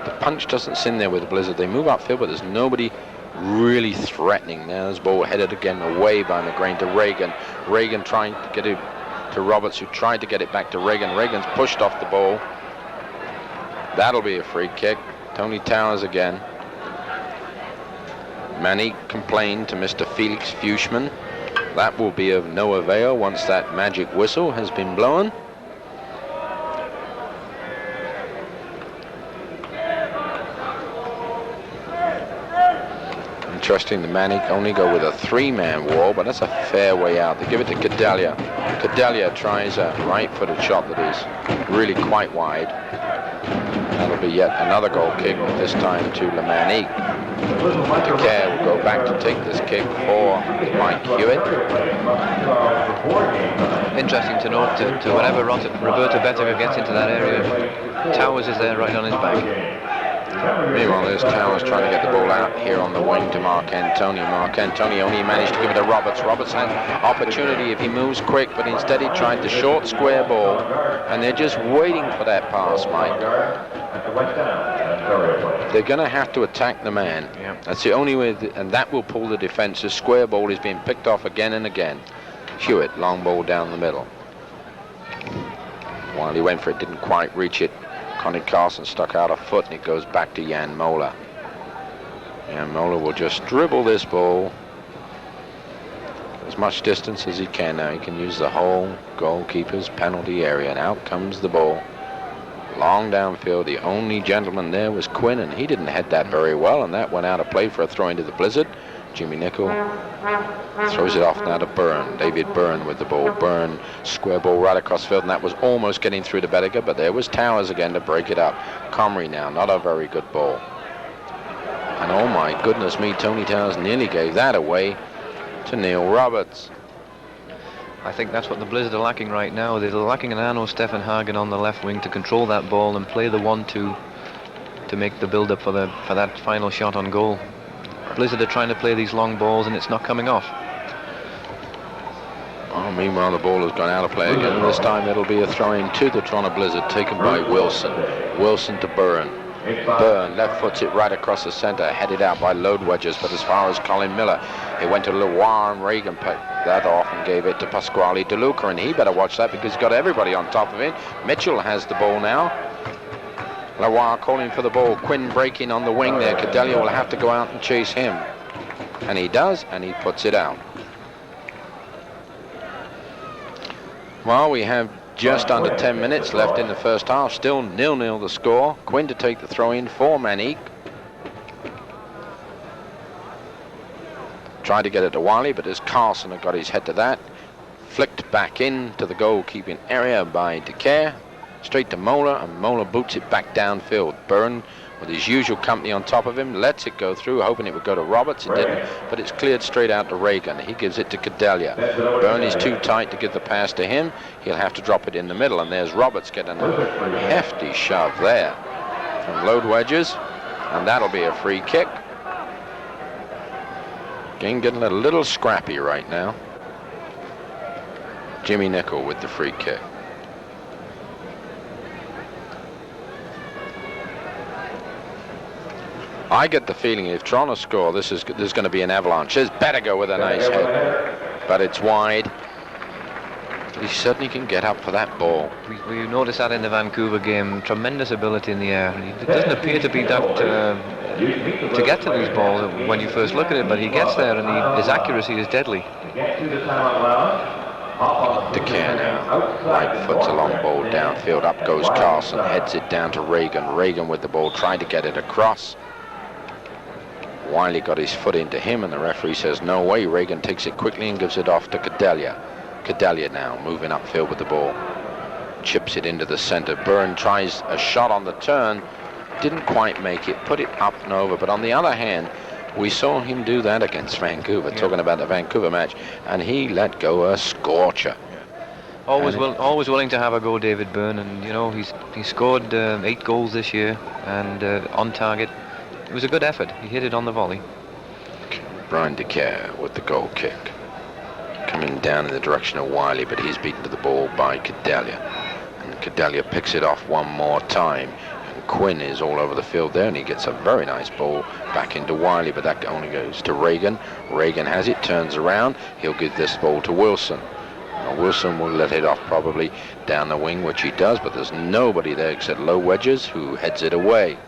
the punch doesn't sit there with the Blizzard. They move upfield, but there's nobody really threatening. Now this ball headed again away by McGreen to Reagan. Reagan trying to get it to Roberts, who tried to get it back to Reagan. Reagan's pushed off the ball. That'll be a free kick. Tony Towers again. Manic complained to Mr. Felix Fuchsman. That will be of no avail once that magic whistle has been blown. Interesting, the Manic only go with a 3-man wall, but that's a fair way out. They give it to Cadelia. Cadelia tries a right-footed shot that is really quite wide. That'll be yet another goal kick, but this time to Le Manic. Decare will go back to take this kick for Mike Hewitt. Interesting to note, to whenever Roberto Bettega gets into that area, Towers is there right on his back. Meanwhile, there's Towers trying to get the ball out here on the wing to Mark Antony. Mark Antony only managed to give it to Roberts. Roberts had opportunity if he moves quick, but instead he tried the short square ball, and they're just waiting for that pass, Mike. They're going to have to attack the man. Yeah. That's the only way, and that will pull the defense. The square ball is being picked off again and again. Hewitt, long ball down the middle. While he went for it, didn't quite reach it. Connie Carson stuck out a foot, and it goes back to Jan Mola. Jan Mola will just dribble this ball as much distance as he can now. He can use the whole goalkeeper's penalty area, and out comes the ball. Long downfield. The only gentleman there was Quinn, and he didn't head that very well, and that went out of play for a throw into the blizzard. Jimmy Nicol throws it off now to Byrne. David Byrne with the ball. Byrne, square ball right across field, and that was almost getting through to Bettega, but there was Towers again to break it up. Comrie now, not a very good ball. And oh my goodness me, Tony Towers nearly gave that away to Neil Roberts. I think that's what the Blizzard are lacking right now. They're lacking an Arno Stefan Hagen on the left wing to control that ball and play the 1-2 to make the build-up for that final shot on goal. Blizzard are trying to play these long balls, and it's not coming off. Oh, meanwhile, the ball has gone out of play again. This time it'll be a throw-in to the Toronto Blizzard, taken by Wilson. Wilson to Byrne. Byrne left foots it right across the center, headed out by load wedges, but as far as Colin Miller, it went to Leroy, and Reagan picked that off and gave it to Pasquale DeLuca, and he better watch that because he's got everybody on top of it. Mitchell has the ball now. Leroy calling for the ball. Quinn breaking on the wing there. Cadelia will have to go out and chase him. And he does, and he puts it out. Well, we have just under 10 minutes left in the first half. Still 0-0 the score. Quinn to take the throw in for Manic. Tried to get it to Wiley, but as Carlson had got his head to that, flicked back into the goalkeeping area by Decare. Straight to Mola, and Mola boots it back downfield. Byrne, with his usual company on top of him, lets it go through, hoping it would go to Roberts. It didn't, but it's cleared straight out to Reagan. He gives it to Cadelia. Byrne is too tight to give the pass to him. He'll have to drop it in the middle, and there's Roberts getting a hefty shove there from load wedges, and that'll be a free kick. Game getting a little scrappy right now. Jimmy Nicol with the free kick. I get the feeling if Toronto score, there's going to be an avalanche. There's Bettega with a nice hit, but it's wide. He certainly can get up for that ball. We noticed that in the Vancouver game. Tremendous ability in the air. It doesn't appear to be that to get to these balls when you first look at it, but he gets there, and his accuracy is deadly. Decare now, right foot's a long ball downfield. Up goes Carlson, heads it down to Reagan. Reagan with the ball, trying to get it across. Wiley got his foot into him, and the referee says no way. Reagan takes it quickly and gives it off to Cadelia. Cadelia now moving upfield with the ball. Chips it into the center. Byrne tries a shot on the turn. Didn't quite make it. Put it up and over. But on the other hand, we saw him do that against Vancouver, talking about the Vancouver match, and he let go a scorcher. Always willing to have a go, David Byrne, and you know he scored 8 goals this year, and on target. It was a good effort. He hit it on the volley. Brian Decare with the goal kick. Coming down in the direction of Wiley, but he's beaten to the ball by Cadelia. And Cadelia picks it off one more time. And Quinn is all over the field there, and he gets a very nice ball back into Wiley, but that only goes to Reagan. Reagan has it, turns around. He'll give this ball to Wilson. Now Wilson will let it off probably down the wing, which he does, but there's nobody there except low wedges, who heads it away.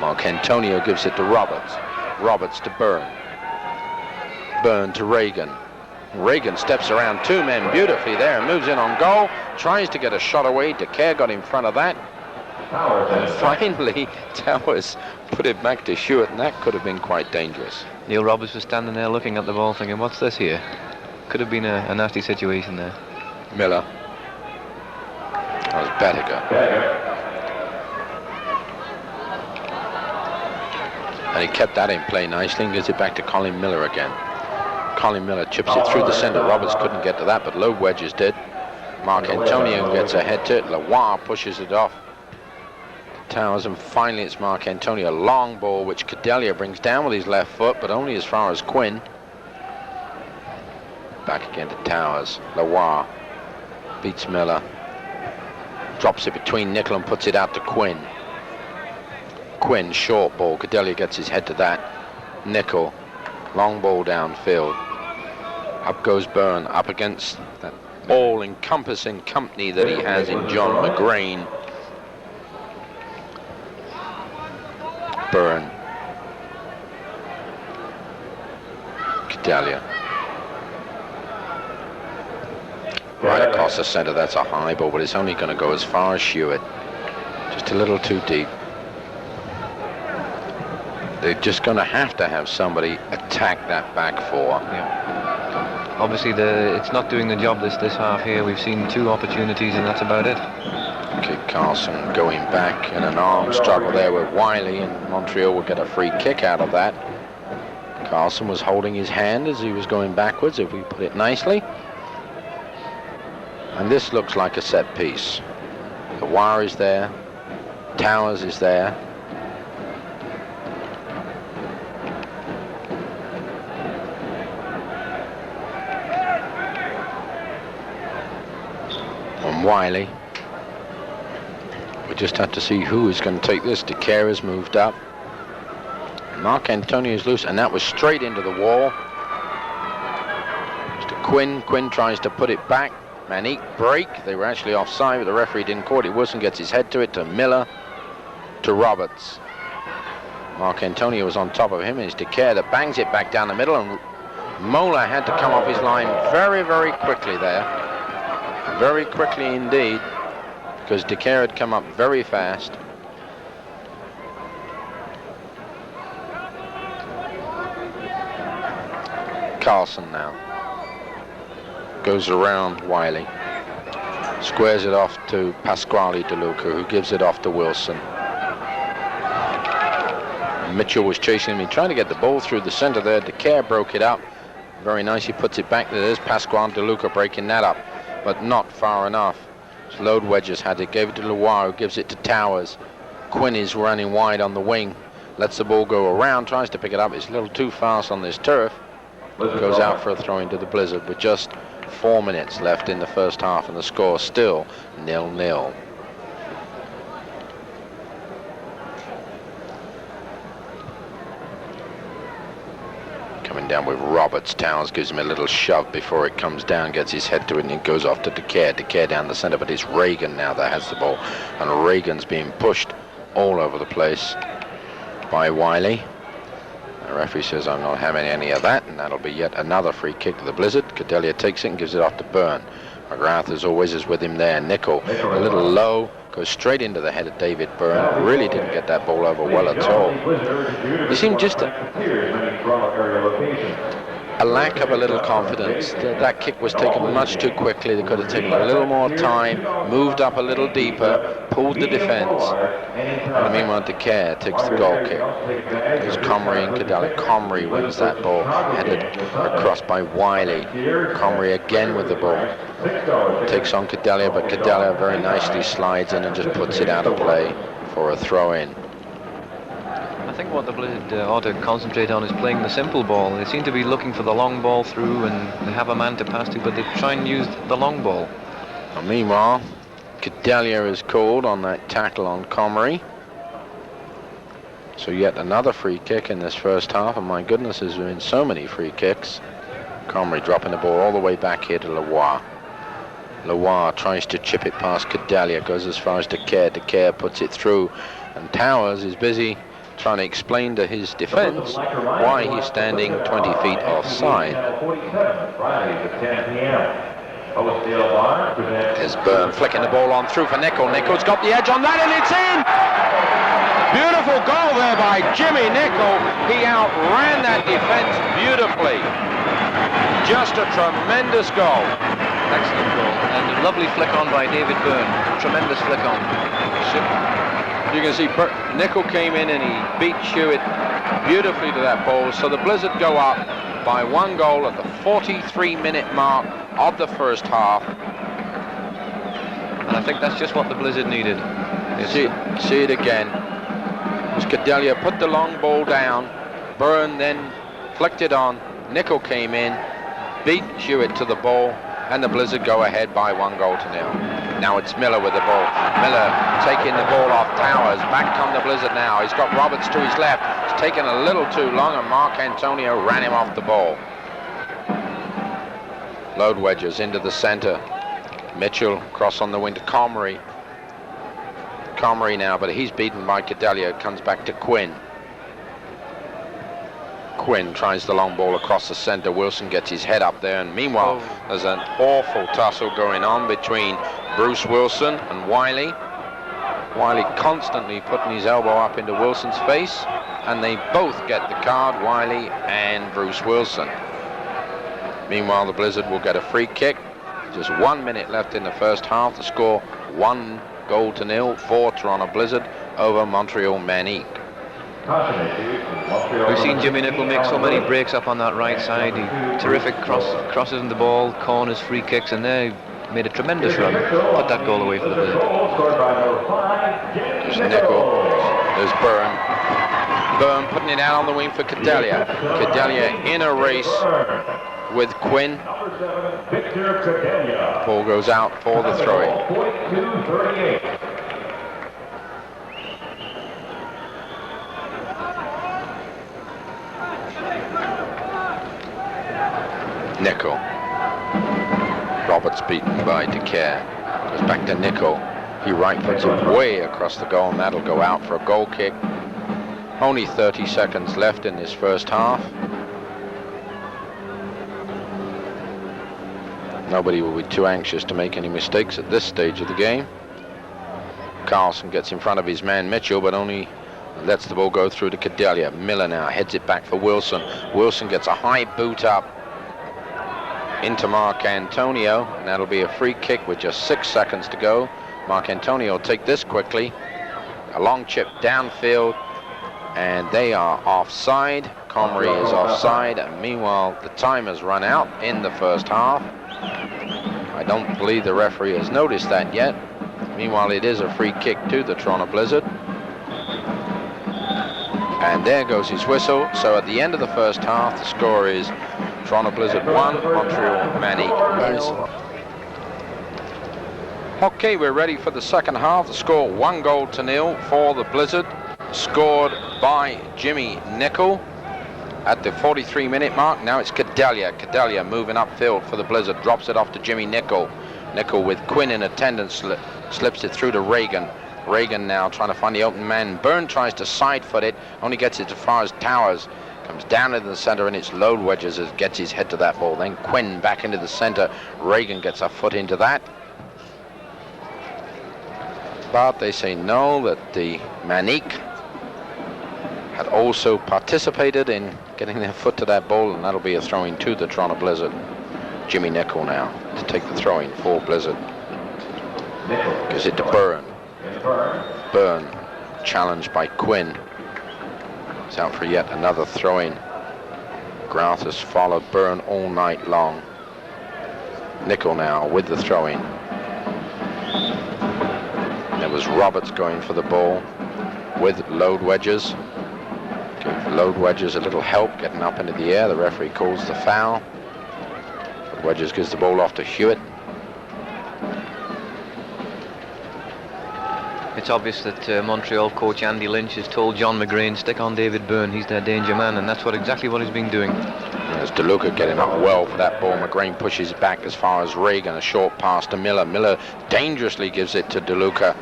Mark Antonio gives it to Roberts. Roberts to Byrne. Byrne to Reagan. Reagan steps around 2 men beautifully there and moves in on goal. Tries to get a shot away. Decare got in front of that. And finally, Towers put it back to Hewitt, and that could have been quite dangerous. Neil Roberts was standing there looking at the ball thinking, what's this here? Could have been a nasty situation there. Miller. That was Bettiger. And he kept that in play nicely and gives it back to Colin Miller again. Colin Miller chips it through the center. Roberts couldn't get to that, but low wedges did. Mark Antonio gets ahead to it. Lawar pushes it off to Towers, and finally it's Mark Antonio. Long ball, which Cadelia brings down with his left foot, but only as far as Quinn. Back again to Towers. Lawar beats Miller. Drops it between Nickel and puts it out to Quinn. Quinn, short ball. Cadelia gets his head to that. Nickel, long ball downfield. Up goes Byrne, up against that all-encompassing company that he has in John McGrain. Byrne. Cadelia. Right across the center, that's a high ball, but it's only going to go as far as Hewitt. Just a little too deep. They're just going to have somebody attack that back four. Yeah. Obviously, it's not doing the job this half here. We've seen 2 opportunities, and that's about it. Kid Carlson going back in an arm struggle there with Wiley, and Montreal will get a free kick out of that. Carlson was holding his hand as he was going backwards, if we put it nicely. And this looks like a set piece. The wire is there. Towers is there. And Wiley. We just have to see who is going to take this. DeCare has moved up. Mark Antonio is loose, and that was straight into the wall. Mr. Quinn. Quinn tries to put it back. Manic break. They were actually offside, but the referee didn't call it. Wilson gets his head to it, to Miller, to Roberts. Mark Antonio was on top of him, and it's DeCare that bangs it back down the middle, and Mola had to come off his line very, very quickly there. Very quickly indeed, because DeCare had come up very fast. Carlson now. Goes around Wiley. Squares it off to Pasquale DeLuca, who gives it off to Wilson. Mitchell was chasing him, trying to get the ball through the center there. DeCare broke it up. Very nice, he puts it back. There's Pasquale DeLuca breaking that up, but not far enough. So load wedges had it, gave it to Loire, who gives it to Towers. Quinn is running wide on the wing. Lets the ball go around, tries to pick it up. It's a little too fast on this turf. Goes out for a throw into the blizzard with just 4 minutes left in the first half, and the score still 0-0. Coming down with Roberts. Towers gives him a little shove before it comes down, gets his head to it, and it goes off to DeCare. DeCare down the center, but it's Reagan now that has the ball, and Reagan's being pushed all over the place by Wiley. The referee says, I'm not having any of that, and that'll be yet another free kick to the blizzard. Cadelia takes it and gives it off to Byrne. McGrath, as always, is with him there. Nickel, a little low, goes straight into the head of David Byrne. Really didn't get that ball over well at all. He seemed just a lack of a little confidence. That kick was taken much too quickly. They could have taken a little more time, moved up a little deeper, pulled the defense. And meanwhile, DeCare takes the goal kick. There's Comrie and Cadelia. Comrie wins that ball, headed across by Wiley. Comrie again with the ball. Takes on Cadelia, but Cadelia very nicely slides in and just puts it out of play for a throw-in. I think what the Blizzard ought to concentrate on is playing the simple ball. They seem to be looking for the long ball through, and they have a man to pass to, but they try and use the long ball. And meanwhile, Cadelia is called on that tackle on Comrie. So yet another free kick in this first half, and my goodness, there's been so many free kicks. Comrie dropping the ball all the way back here to Loire. Loire tries to chip it past Cadelia, goes as far as DeCare. DeCare puts it through, and Towers is busy trying to explain to his defense why he's standing 20 feet offside. There's Byrne flicking the ball on through for Nicol. Nicol's got the edge on that, and it's in! Beautiful goal there by Jimmy Nicol. He outran that defense beautifully. Just a tremendous goal. Excellent goal. And a lovely flick on by David Byrne. Tremendous flick on. You can see Nicol came in and he beat Hewitt beautifully to that ball. So the Blizzard go up by 1 goal at the 43-minute mark of the first half. And I think that's just what the Blizzard needed. See it again. Scadelia put the long ball down. Byrne then flicked it on. Nicol came in, beat Hewitt to the ball, and the Blizzard go ahead by 1 goal to 0. Now it's Miller with the ball. Miller taking the ball off Towers. Back come the Blizzard now. He's got Roberts to his left. It's taken a little too long, and Mark Antonio ran him off the ball. Load wedges into the center. Mitchell cross on the wing to Comrie. Comrie now, but he's beaten by Cadelia. Comes back to Quinn. Quinn tries the long ball across the center. Wilson gets his head up there, and meanwhile there's an awful tussle going on between Bruce Wilson and Wiley. Wiley constantly putting his elbow up into Wilson's face, and they both get the card, Wiley and Bruce Wilson. Meanwhile, the Blizzard will get a free kick. Just 1 minute left in the first half. The score 1 goal to 0 for Toronto Blizzard over Montreal Manic. We've seen Jimmy Nicol make so many breaks up on that right side. Terrific crosses in the ball, corners, free kicks, and they made a tremendous run. Put that goal away for the Blizzard. There's Nicol. There's Byrne. Byrne putting it out on the wing for Cadelia. Cadelia in a race with Quinn. Ball goes out for the throw-in. Nicol. Roberts beaten by DeCare. Goes back to Nicol. He right puts it way across the goal, and that'll go out for a goal kick. Only 30 seconds left in this first half. Nobody will be too anxious to make any mistakes at this stage of the game. Carlson gets in front of his man Mitchell, but only lets the ball go through to Cadelia. Miller now heads it back for Wilson. Wilson gets a high boot up into Mark Antonio, and that'll be a free kick with just 6 seconds to go. Mark Antonio will take this quickly. A long chip downfield, and they are offside. Comrie is offside, and meanwhile the time has run out in the first half. I don't believe the referee has noticed that yet. Meanwhile, it is a free kick to the Toronto Blizzard. And there goes his whistle. So at the end of the first half, the score is Toronto Blizzard 1, Montreal Manic 0. Okay, we're ready for the second half. The score 1 goal to 0 for the Blizzard, scored by Jimmy Nicol at the 43-minute mark. Now it's Cadelia. Cadelia moving upfield for the Blizzard, drops it off to Jimmy Nicol. Nicol with Quinn in attendance slips it through to Reagan. Reagan now trying to find the open man. Byrne tries to side foot it, only gets it as far as Towers. Comes down into the center, and it's Load wedges as gets his head to that ball. Then Quinn back into the center. Reagan gets a foot into that. But they say no, that the Manic had also participated in getting their foot to that ball, and that'll be a throw-in to the Toronto Blizzard. Jimmy Nicol now to take the throw-in for Blizzard. Gives it to Byrne. Byrne challenged by Quinn. He's out for yet another throw-in. Grouth has followed Byrne all night long. Nicol now with the throw-in. There was Roberts going for the ball with Load wedges. Give Load wedges a little help getting up into the air. The referee calls the foul. Wedges gives the ball off to Hewitt. It's obvious that Montreal coach Andy Lynch has told John McGrain, stick on David Byrne, he's their danger man, and that's exactly what he's been doing. There's DeLuca getting up well for that ball. McGrain pushes back as far as Reagan, a short pass to Miller. Miller dangerously gives it to DeLuca.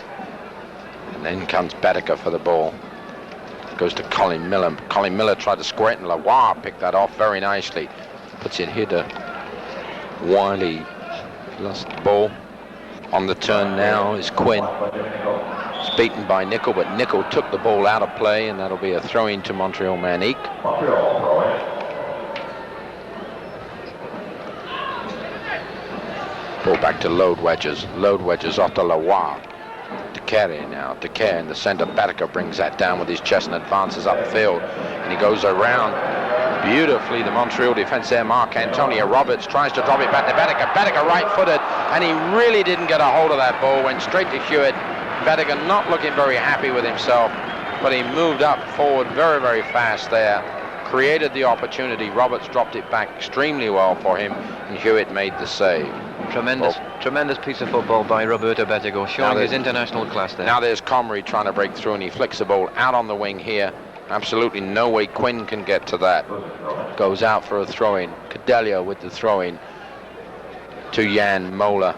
And then comes Bedecker for the ball. Goes to Colin Miller. Colin Miller tried to square it, and Lawar picked that off very nicely. Puts it here to Wiley. Lost the ball. On the turn now is Quinn. It's beaten by Nickel, but Nickel took the ball out of play, and that'll be a throw-in to Montreal Manic. Ball back to Load Wedges. Load Wedges off to Lawar. DeCare now. DeCare in the center. Batica brings that down with his chest and advances upfield. And he goes around beautifully. The Montreal defense there. Mark Antonio Roberts tries to drop it back to Batica. Batica right-footed, and he really didn't get a hold of that ball. Went straight to Hewitt. Batica not looking very happy with himself, but he moved up forward very, very fast there. Created the opportunity. Roberts dropped it back extremely well for him, and Hewitt made the save. Tremendous piece of football by Roberto Betigo, showing his international class there. Now there's Comrie trying to break through, and he flicks the ball out on the wing here. Absolutely no way Quinn can get to that. Goes out for a throw-in. Cadelia with the throw-in to Jan Mola.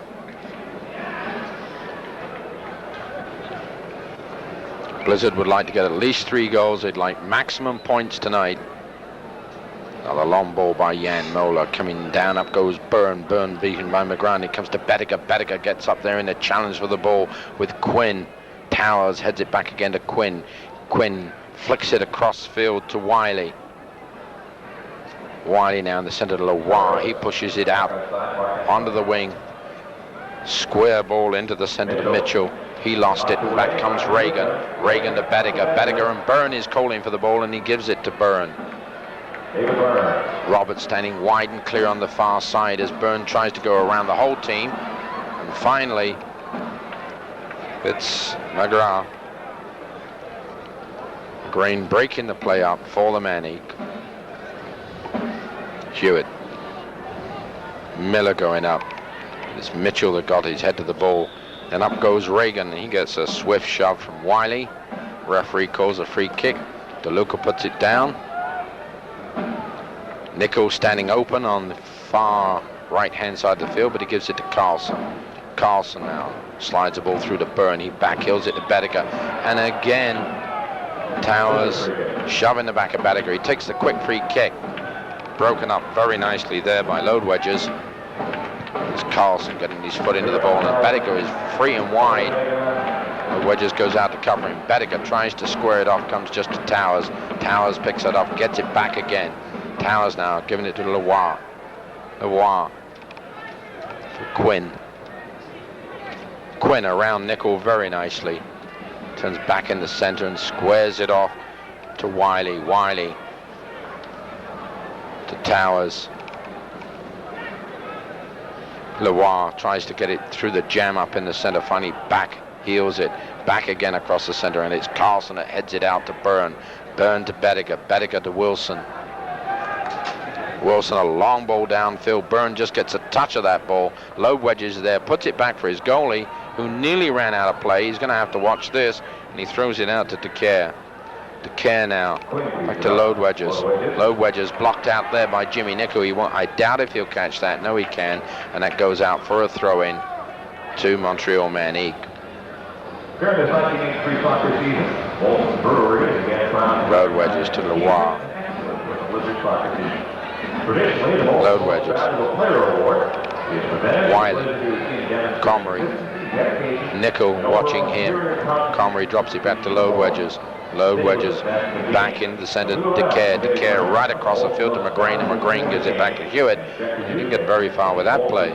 Blizzard would like to get at least 3 goals. They'd like maximum points tonight. Another long ball by Jan Mola. Coming down, up goes Byrne. Byrne beaten by McGrath. It comes to Batica. Batica gets up there in the challenge for the ball with Quinn. Towers heads it back again to Quinn. Quinn flicks it across field to Wiley. Wiley now in the center to Lawar. He pushes it out onto the wing. Square ball into the center to Mitchell. He lost it, and back comes Reagan. Reagan to Batica. Batica, and Byrne is calling for the ball, and he gives it to Byrne. Roberts standing wide and clear on the far side as Byrne tries to go around the whole team. And finally, it's McGrath. Green breaking the play up for the Manic. Hewitt. Miller going up. It's Mitchell that got his head to the ball. Then up goes Reagan. He gets a swift shove from Wiley. Referee calls a free kick. DeLuca puts it down. Nickel standing open on the far right-hand side of the field, but he gives it to Carlson. Carlson now slides the ball through to Byrne. He backhills it to Batica. And again, Towers shoving the back of Batica. He takes the quick free kick. Broken up very nicely there by Load Wedges. It's Carlson getting his foot into the ball, and Batica is free and wide. Load Wedges goes out to cover him. Batica tries to square it off, comes just to Towers. Towers picks it up, gets it back again. Towers now giving it to Lawar. Lawar for Quinn. Quinn around Nickel very nicely. Turns back in the center and squares it off to Wiley. Wiley to Towers. Lawar tries to get it through the jam up in the center. Finally back heels it. Back again across the center, and it's Carlson that heads it out to Byrne. Byrne to Batica. Batica to Wilson. Wilson, a long ball downfield. Byrne just gets a touch of that ball. Load Wedges is there, puts it back for his goalie, who nearly ran out of play. He's going to have to watch this, and he throws it out to DeCare. DeCare now, back to Load Wedges. Load Wedges blocked out there by Jimmy Nickel. I doubt if he'll catch that. No, he can, and that goes out for a throw-in to Montreal Manic. Load Wedges to Lawar. Load Wedges. Wiley. Comrie. Nickel watching him. Comrie drops it back to Load Wedges. Load Wedges back into the center. DeCare. DeCare right across the field to McGrain, and McGrain gives it back to Hewitt. He didn't get very far with that play.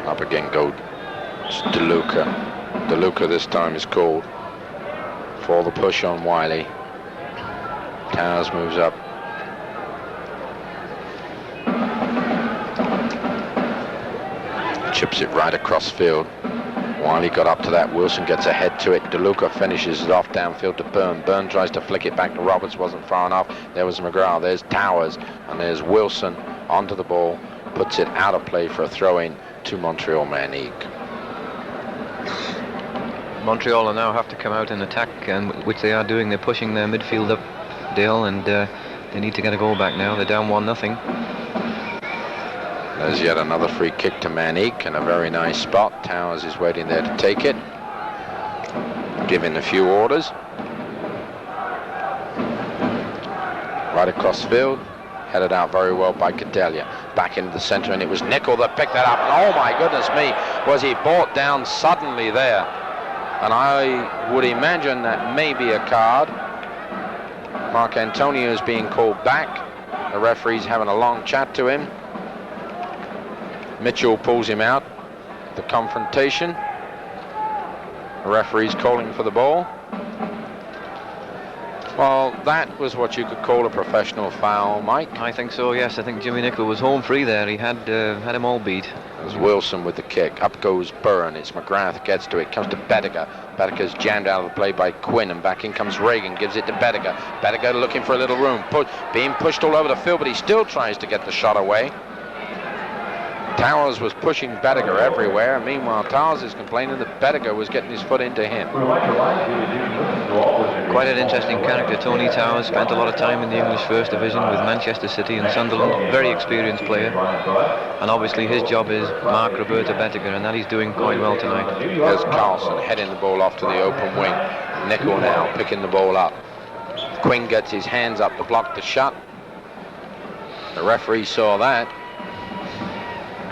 Up again goes DeLuca. DeLuca this time is called for the push on Wiley. Towers moves up. Chips it right across field. Wiley got up to that. Wilson gets ahead to it. DeLuca finishes it off downfield to Byrne. Byrne tries to flick it back to Roberts. Wasn't far enough. There was McGrath. There's Towers. And there's Wilson onto the ball. Puts it out of play for a throw-in to Montreal Manic. Montreal will now have to come out and attack, and which they are doing. They're pushing their midfield up, Dale, and they need to get a goal back now. They're down 1-0. There's yet another free kick to Manic, and a very nice spot. Towers is waiting there to take it. Giving a few orders. Right across field, headed out very well by Gedalia. Back into the center, and it was Nickel that picked that up. And oh my goodness me, was he brought down suddenly there. And I would imagine that may be a card. Mark Antonio is being called back. The referee's having a long chat to him. Mitchell pulls him out. The confrontation. The referee's calling for the ball. Well, that was what you could call a professional foul, Mike. I think so, yes. I think Jimmy Nicol was home free there. He had him all beat. There's Wilson with the kick. Up goes Byrne. It's McGrath gets to it. Comes to Bediger. Bediger's jammed out of the play by Quinn, and back in comes Reagan. Gives it to Bediger. Bediger looking for a little room. Being pushed all over the field, but he still tries to get the shot away. Towers was pushing Bediger everywhere, and meanwhile Towers is complaining that Bediger was getting his foot into him. Quite an interesting character, Tony Towers. Spent a lot of time in the English First Division with Manchester City and Sunderland. Very experienced player. And obviously his job is Mark Roberta Bediger, and that he's doing quite well tonight. There's Carlson heading the ball off to the open wing. Nicol now picking the ball up. Quinn gets his hands up to block the shot. The referee saw that.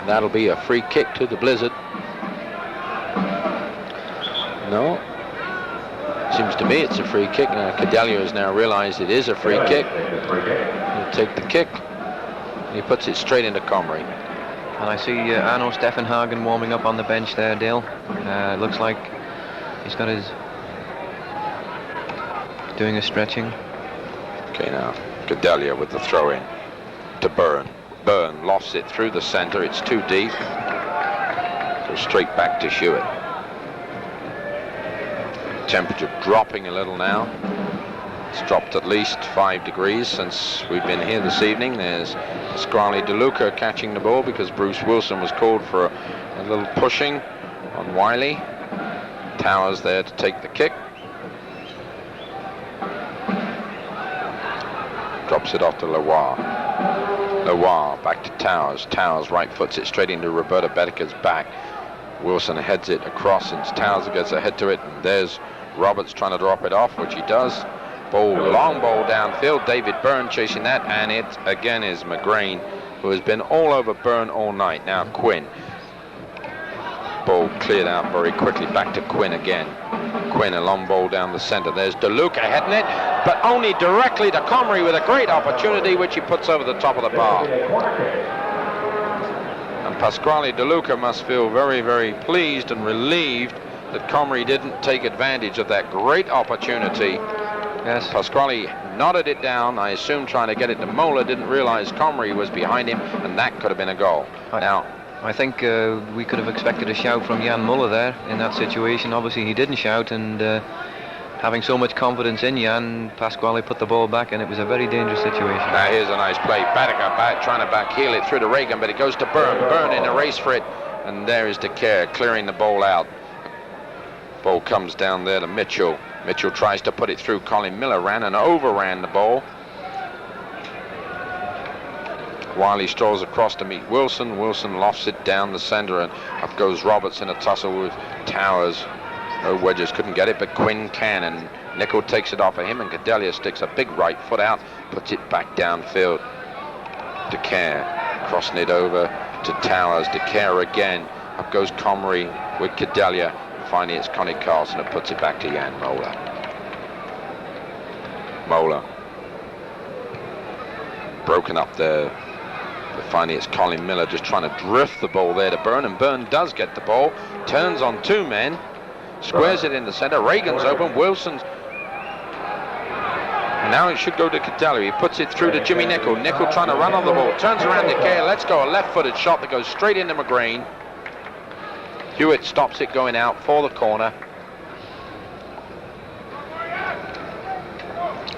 That'll be a free kick to the Blizzard. No. Seems to me it's a free kick. Now Gedalia has now realized it is a free kick. He'll take the kick. And he puts it straight into Comrie. And I see Arno Steffenhagen warming up on the bench there, Dale. Looks like he's got his... doing a stretching. Okay, now Gedalia with the throw in to Byrne. Byrne lofts it through the center. It's too deep. Goes straight back to Hewitt. Temperature dropping a little now. It's dropped at least 5 degrees since we've been here this evening. There's Pasquale De Luca catching the ball because Bruce Wilson was called for a little pushing on Wiley. Towers there to take the kick. Drops it off to Leroy. Leroy back to Towers. Towers right foots it straight into Roberta Bediger's back. Wilson heads it across, and Towers gets ahead to it, and there's Roberts trying to drop it off, which he does. Long ball downfield. David Byrne chasing that, and it again is McGrain, who has been all over Byrne all night. Now Quinn. Ball cleared out very quickly. Back to Quinn again. Quinn, a long ball down the center. There's De Luca heading it, but only directly to Comrie with a great opportunity, which he puts over the top of the bar. And Pasquale De Luca must feel very, very pleased and relieved that Comrie didn't take advantage of that great opportunity. Yes, Pasquale nodded it down, I assume trying to get it to Mola, didn't realize Comrie was behind him, and that could have been a goal. Now, I think we could have expected a shout from Jan Muller there in that situation. Obviously he didn't shout, and having so much confidence in Jan, Pasquale put the ball back, and it was a very dangerous situation. Now here's a nice play. Bediger trying to backheel it through to Reagan, but it goes to Byrne. Byrne in a race for it, and there is De Kerr clearing the ball out. Ball comes down there to Mitchell. Mitchell tries to put it through. Colin Miller ran and overran the ball. Wiley strolls across to meet Wilson. Wilson lofts it down the center, and up goes Roberts in a tussle with Towers. No wedges, couldn't get it, but Quinn can, and Nicol takes it off of him, and Gedalia sticks a big right foot out, puts it back downfield. De Kerr crossing it over to Towers. De Kerr again. Up goes Comrie with Gedalia. Finally, it's Connie Carlson that puts it back to Jan Mola. Mola. Broken up there. But finally, it's Colin Miller just trying to drift the ball there to Byrne, and Byrne does get the ball. Turns on 2 men. Squares it in the center. Reagan's open. Wilson's. And now it should go to Gedalia. He puts it through to Jimmy Nicol. Nicol trying to run on the ball. Turns around to Kerr. Let's go. A left-footed shot that goes straight into McGrain. Hewitt stops it going out for the corner.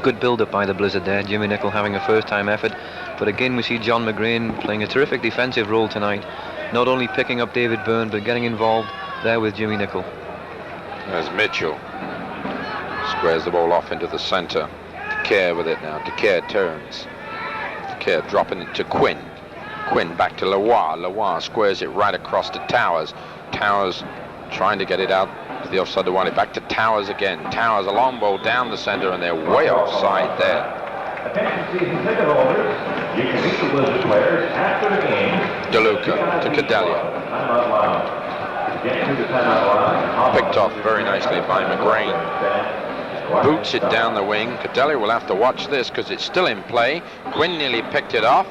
Good build-up by the Blizzard there. Jimmy Nicol having a first-time effort. But again, we see John McGrain playing a terrific defensive role tonight. Not only picking up David Byrne, but getting involved there with Jimmy Nicol. There's Mitchell. Squares the ball off into the center. De Kerr with it now. De Kerr turns. De Kerr dropping it to Quinn. Quinn back to Leroy. Leroy squares it right across to Towers. Towers trying to get it out to the offside to Wiley. Back to Towers again. Towers, a long ball down the center, and they're way offside there. Attention season ticket holders, you can meet the Blizzard players after the game. DeLuca to Cadelia. Timeout lounge. Get to the timeout lounge. Picked off very nicely by McGrain. Boots it down the wing. Cadelia will have to watch this because it's still in play. Quinn nearly picked it off.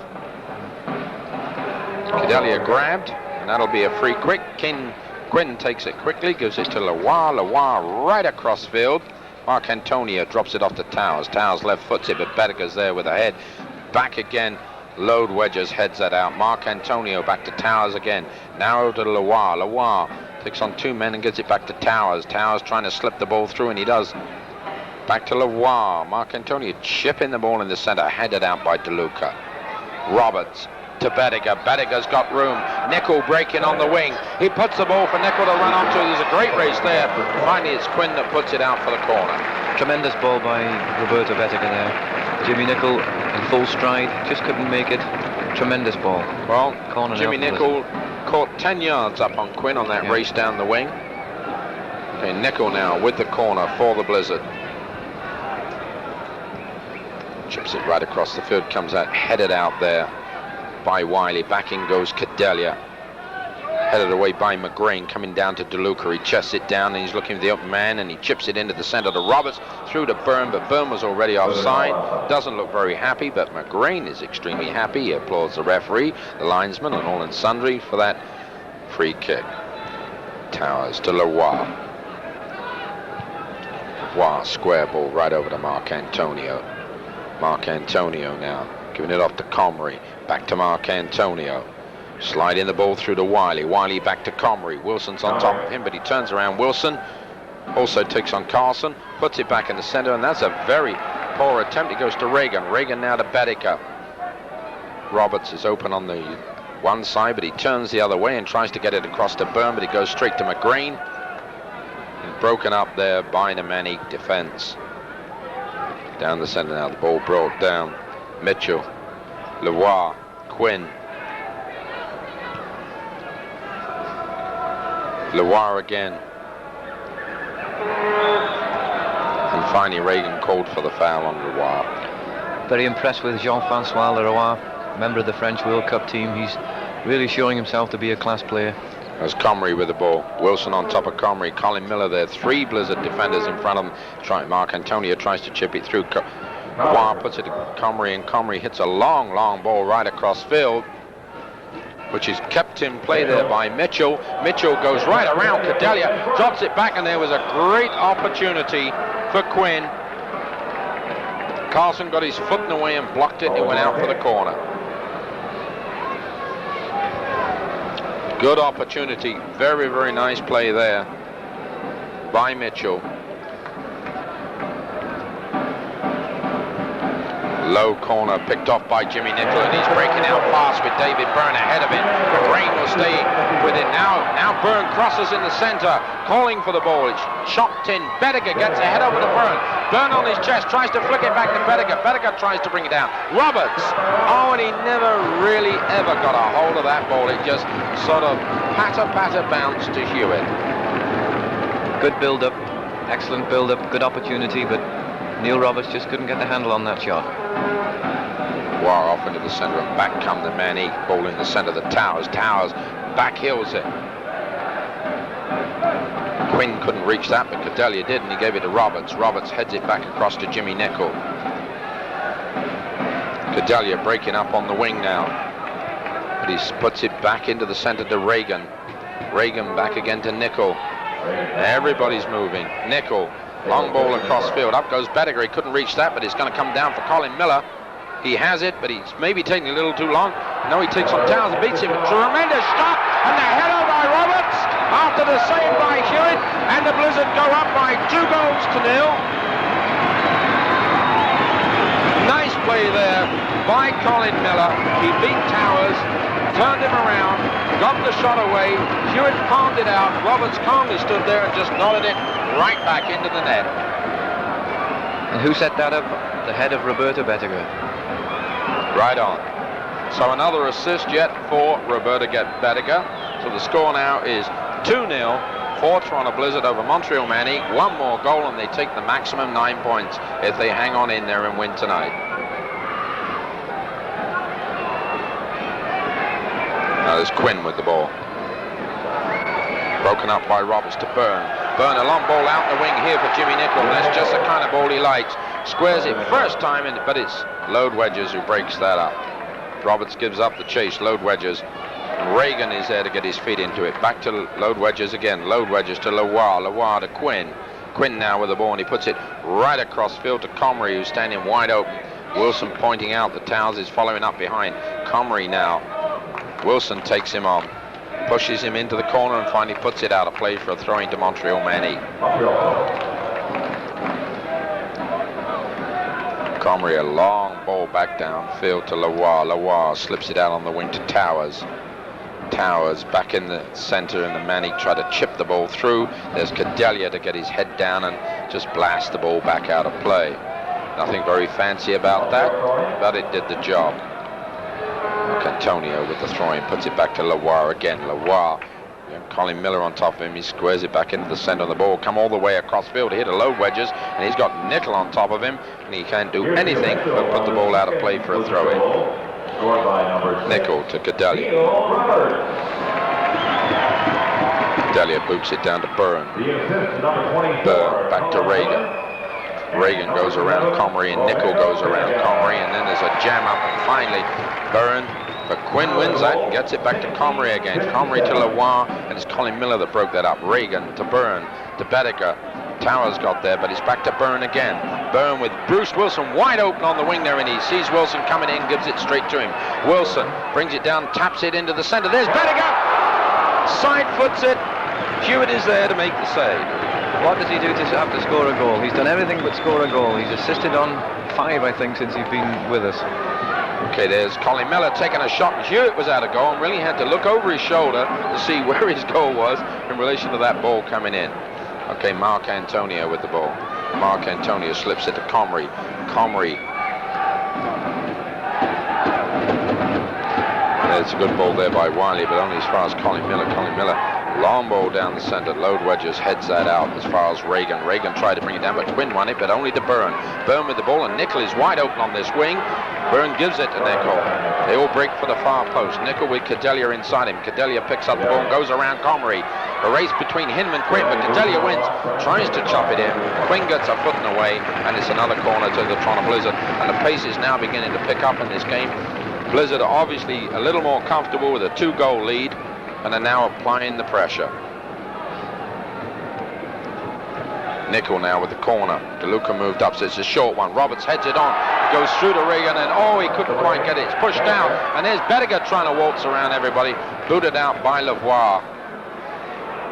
Cadelia grabbed, and that'll be a free quick. Quinn takes it quickly, gives it to Leroy. Leroy right across field. Mark Antonio drops it off to Towers. Towers left foots it, but Bediger's there with a head. Back again. Load Wedges heads that out. Mark Antonio back to Towers again. Now to Leroy. Leroy takes on two men and gets it back to Towers. Towers trying to slip the ball through, and he does. Back to Leroy. Mark Antonio chipping the ball in the center, headed out by DeLuca. Roberts to Bediger. Bediger's got room. Nickel breaking on the wing. He puts the ball for Nickel to run onto. There's a great race there. Finally, it's Quinn that puts it out for the corner. Tremendous ball by Roberto Bediger there. Jimmy Nickel in full stride, just couldn't make it. Tremendous ball. Well, Corner Jimmy Nickel caught 10 yards up on Quinn on that race down the wing. Okay, Nickel now with the corner for the Blizzard. Chips it right across the field, comes out, headed out there by Wiley. Back in goes Cadelia. Headed away by McGrain, coming down to DeLuca. He chests it down and he's looking for the open man, and he chips it into the center to Roberts, through to Byrne, but Byrne was already offside. Doesn't look very happy, but McGrain is extremely happy. He applauds the referee, the linesman, and all and sundry for that free kick. Towers to Leroy. Leroy, square ball right over to Mark Antonio. Mark Antonio now giving it off to Comrie. Back to Mark Antonio. Sliding the ball through to Wiley. Wiley back to Comrie. Wilson's on top of him, but he turns around. Wilson also takes on Carlson, puts it back in the center, and that's a very poor attempt. He goes to Reagan. Reagan now to Bediger. Roberts is open on the one side, but he turns the other way and tries to get it across to Byrne, but it goes straight to McGrain. And broken up there by the Manic defense. Down the center now, the ball brought down. Mitchell, Leroy, Quinn. Leroy again. And finally Reagan called for the foul on Leroy. Very impressed with Jean-Francois Leroy, member of the French World Cup team. He's really showing himself to be a class player. There's Comrie with the ball. Wilson on top of Comrie. Colin Miller there. Three Blizzard defenders in front of him. Mark Antonio tries to chip it through. Leroy puts it to Comrie, and Comrie hits a long ball right across field, which is kept in play there by Mitchell. Mitchell goes right around Cadelia, drops it back, and there was a great opportunity for Quinn. Carlson got his foot in the way and blocked it, and it went out for the corner. Good opportunity. Very, very nice play there by Mitchell. Low corner picked off by Jimmy Nickel, and he's breaking out fast with David Byrne ahead of him. McGrain will stay with it now. Now Byrne crosses in the center, calling for the ball. It's chopped in. Bediger gets ahead over to Byrne. Byrne on his chest, tries to flick it back to Bediger. Bediger tries to bring it down. Roberts. Oh, and he never really ever got a hold of that ball. It just sort of patter bounced to Hewitt. Good build-up, excellent build-up, good opportunity, but Neil Roberts just couldn't get the handle on that shot. War off into the center, and back come the Manic. Ball in the center of the Towers. Towers back heels it. Quinn couldn't reach that, but Cadelia did, and he gave it to Roberts. Roberts heads it back across to Jimmy Nickel. Cadelia breaking up on the wing now, but he puts it back into the center to Reagan. Reagan back again to Nickel. Everybody's moving. Nickel. Long ball across field. Up goes Bediger. He couldn't reach that, but it's going to come down for Colin Miller. He has it, but he's maybe taking a little too long. No, he takes on Towers and beats him. Tremendous shot, and the header by Roberts after the save by Hewitt, and the Blizzard go up by 2-0. Nice play there by Colin Miller. He beat Towers, turned him around, got the shot away. Hewitt palmed it out. Roberts calmly stood there and just nodded it right back into the net. And who set that up? The head of Roberto Bediger. Right on. So another assist yet for Roberto Bediger. So the score now is 2-0 for Toronto Blizzard over Montreal Manic. One more goal and they take the maximum 9 points if they hang on in there and win tonight. Now there's Quinn with the ball. Broken up by Roberts to Byrne. Byrne, a long ball out the wing here for Jimmy Nicholl. That's just the kind of ball he likes. Squares it first time, but it's Load Wedges who breaks that up. Roberts gives up the chase. Load Wedges. And Reagan is there to get his feet into it. Back to Load Wedges again. Load Wedges to Lawar. Lawar to Quinn. Quinn now with the ball, and he puts it right across field to Comrie, who's standing wide open. Wilson pointing out that Towers is following up behind. Comrie now. Wilson takes him on. Pushes him into the corner and finally puts it out of play for a throw into Montreal Manic. Comrie, a long ball back downfield to Lawar. Lawar slips it out on the wing to Towers. Towers back in the center, and the Manic try to chip the ball through. There's Cadelia to get his head down and just blast the ball back out of play. Nothing very fancy about that, but it did the job. Antonio with the throw-in puts it back to Lawar again. Lawar, Colin Miller on top of him. He squares it back into the center of the ball. Come all the way across field to hit a Load Wedges, and he's got Nicholl on top of him, and he can't do anything but put the ball out of play for a throw-in. Nicholl to Cadelia. Cadelia boots it down to Byrne. Byrne back to Reagan. Reagan goes around Comrie, and Nicholl goes around Comrie, and then there's a jam up, and finally Byrne, but Quinn wins that and gets it back to Comrie again. Comrie to Lawar, and it's Colin Miller that broke that up. Reagan to Byrne, to Bedecker. Towers got there, but he's back to Byrne again. Byrne with Bruce Wilson wide open on the wing there, and he sees Wilson coming in, gives it straight to him. Wilson brings it down, taps it into the center. There's Bedecker! Side foots it. Hewitt is there to make the save. What does he do to have to score a goal? He's done everything but score a goal. He's assisted on 5, I think, since he's been with us. Okay, there's Colin Miller taking a shot, and Hewitt was out of goal and really had to look over his shoulder to see where his goal was in relation to that ball coming in. Okay, Mark Antonio with the ball. Mark Antonio slips it to Comrie. Comrie. There's a good ball there by Wiley, but only as far as Colin Miller. Colin Miller, long ball down the center. Load Wedges heads that out as far as Reagan. Reagan tried to bring it down, but Quinn won it, but only to Byrne. Byrne with the ball, and Nicholl is wide open on this wing. Byrne gives it to Nicholl. They all break for the far post. Nicholl with Cadelia inside him. Cadelia picks up the ball and goes around Comrie. A race between him and Quinn, but Cadelia wins. Tries to chop it in. Quinn gets a foot in the way, and it's another corner to the Toronto Blizzard. And the pace is now beginning to pick up in this game. Blizzard are obviously a little more comfortable with a 2-goal lead, and are now applying the pressure. Nicholl now with the corner. DeLuca moved up, so it's a short one. Roberts heads it on, goes through to Reagan, and he couldn't quite get it. It's pushed down, and there's Bedecker trying to waltz around everybody. Booted out by Lavoie.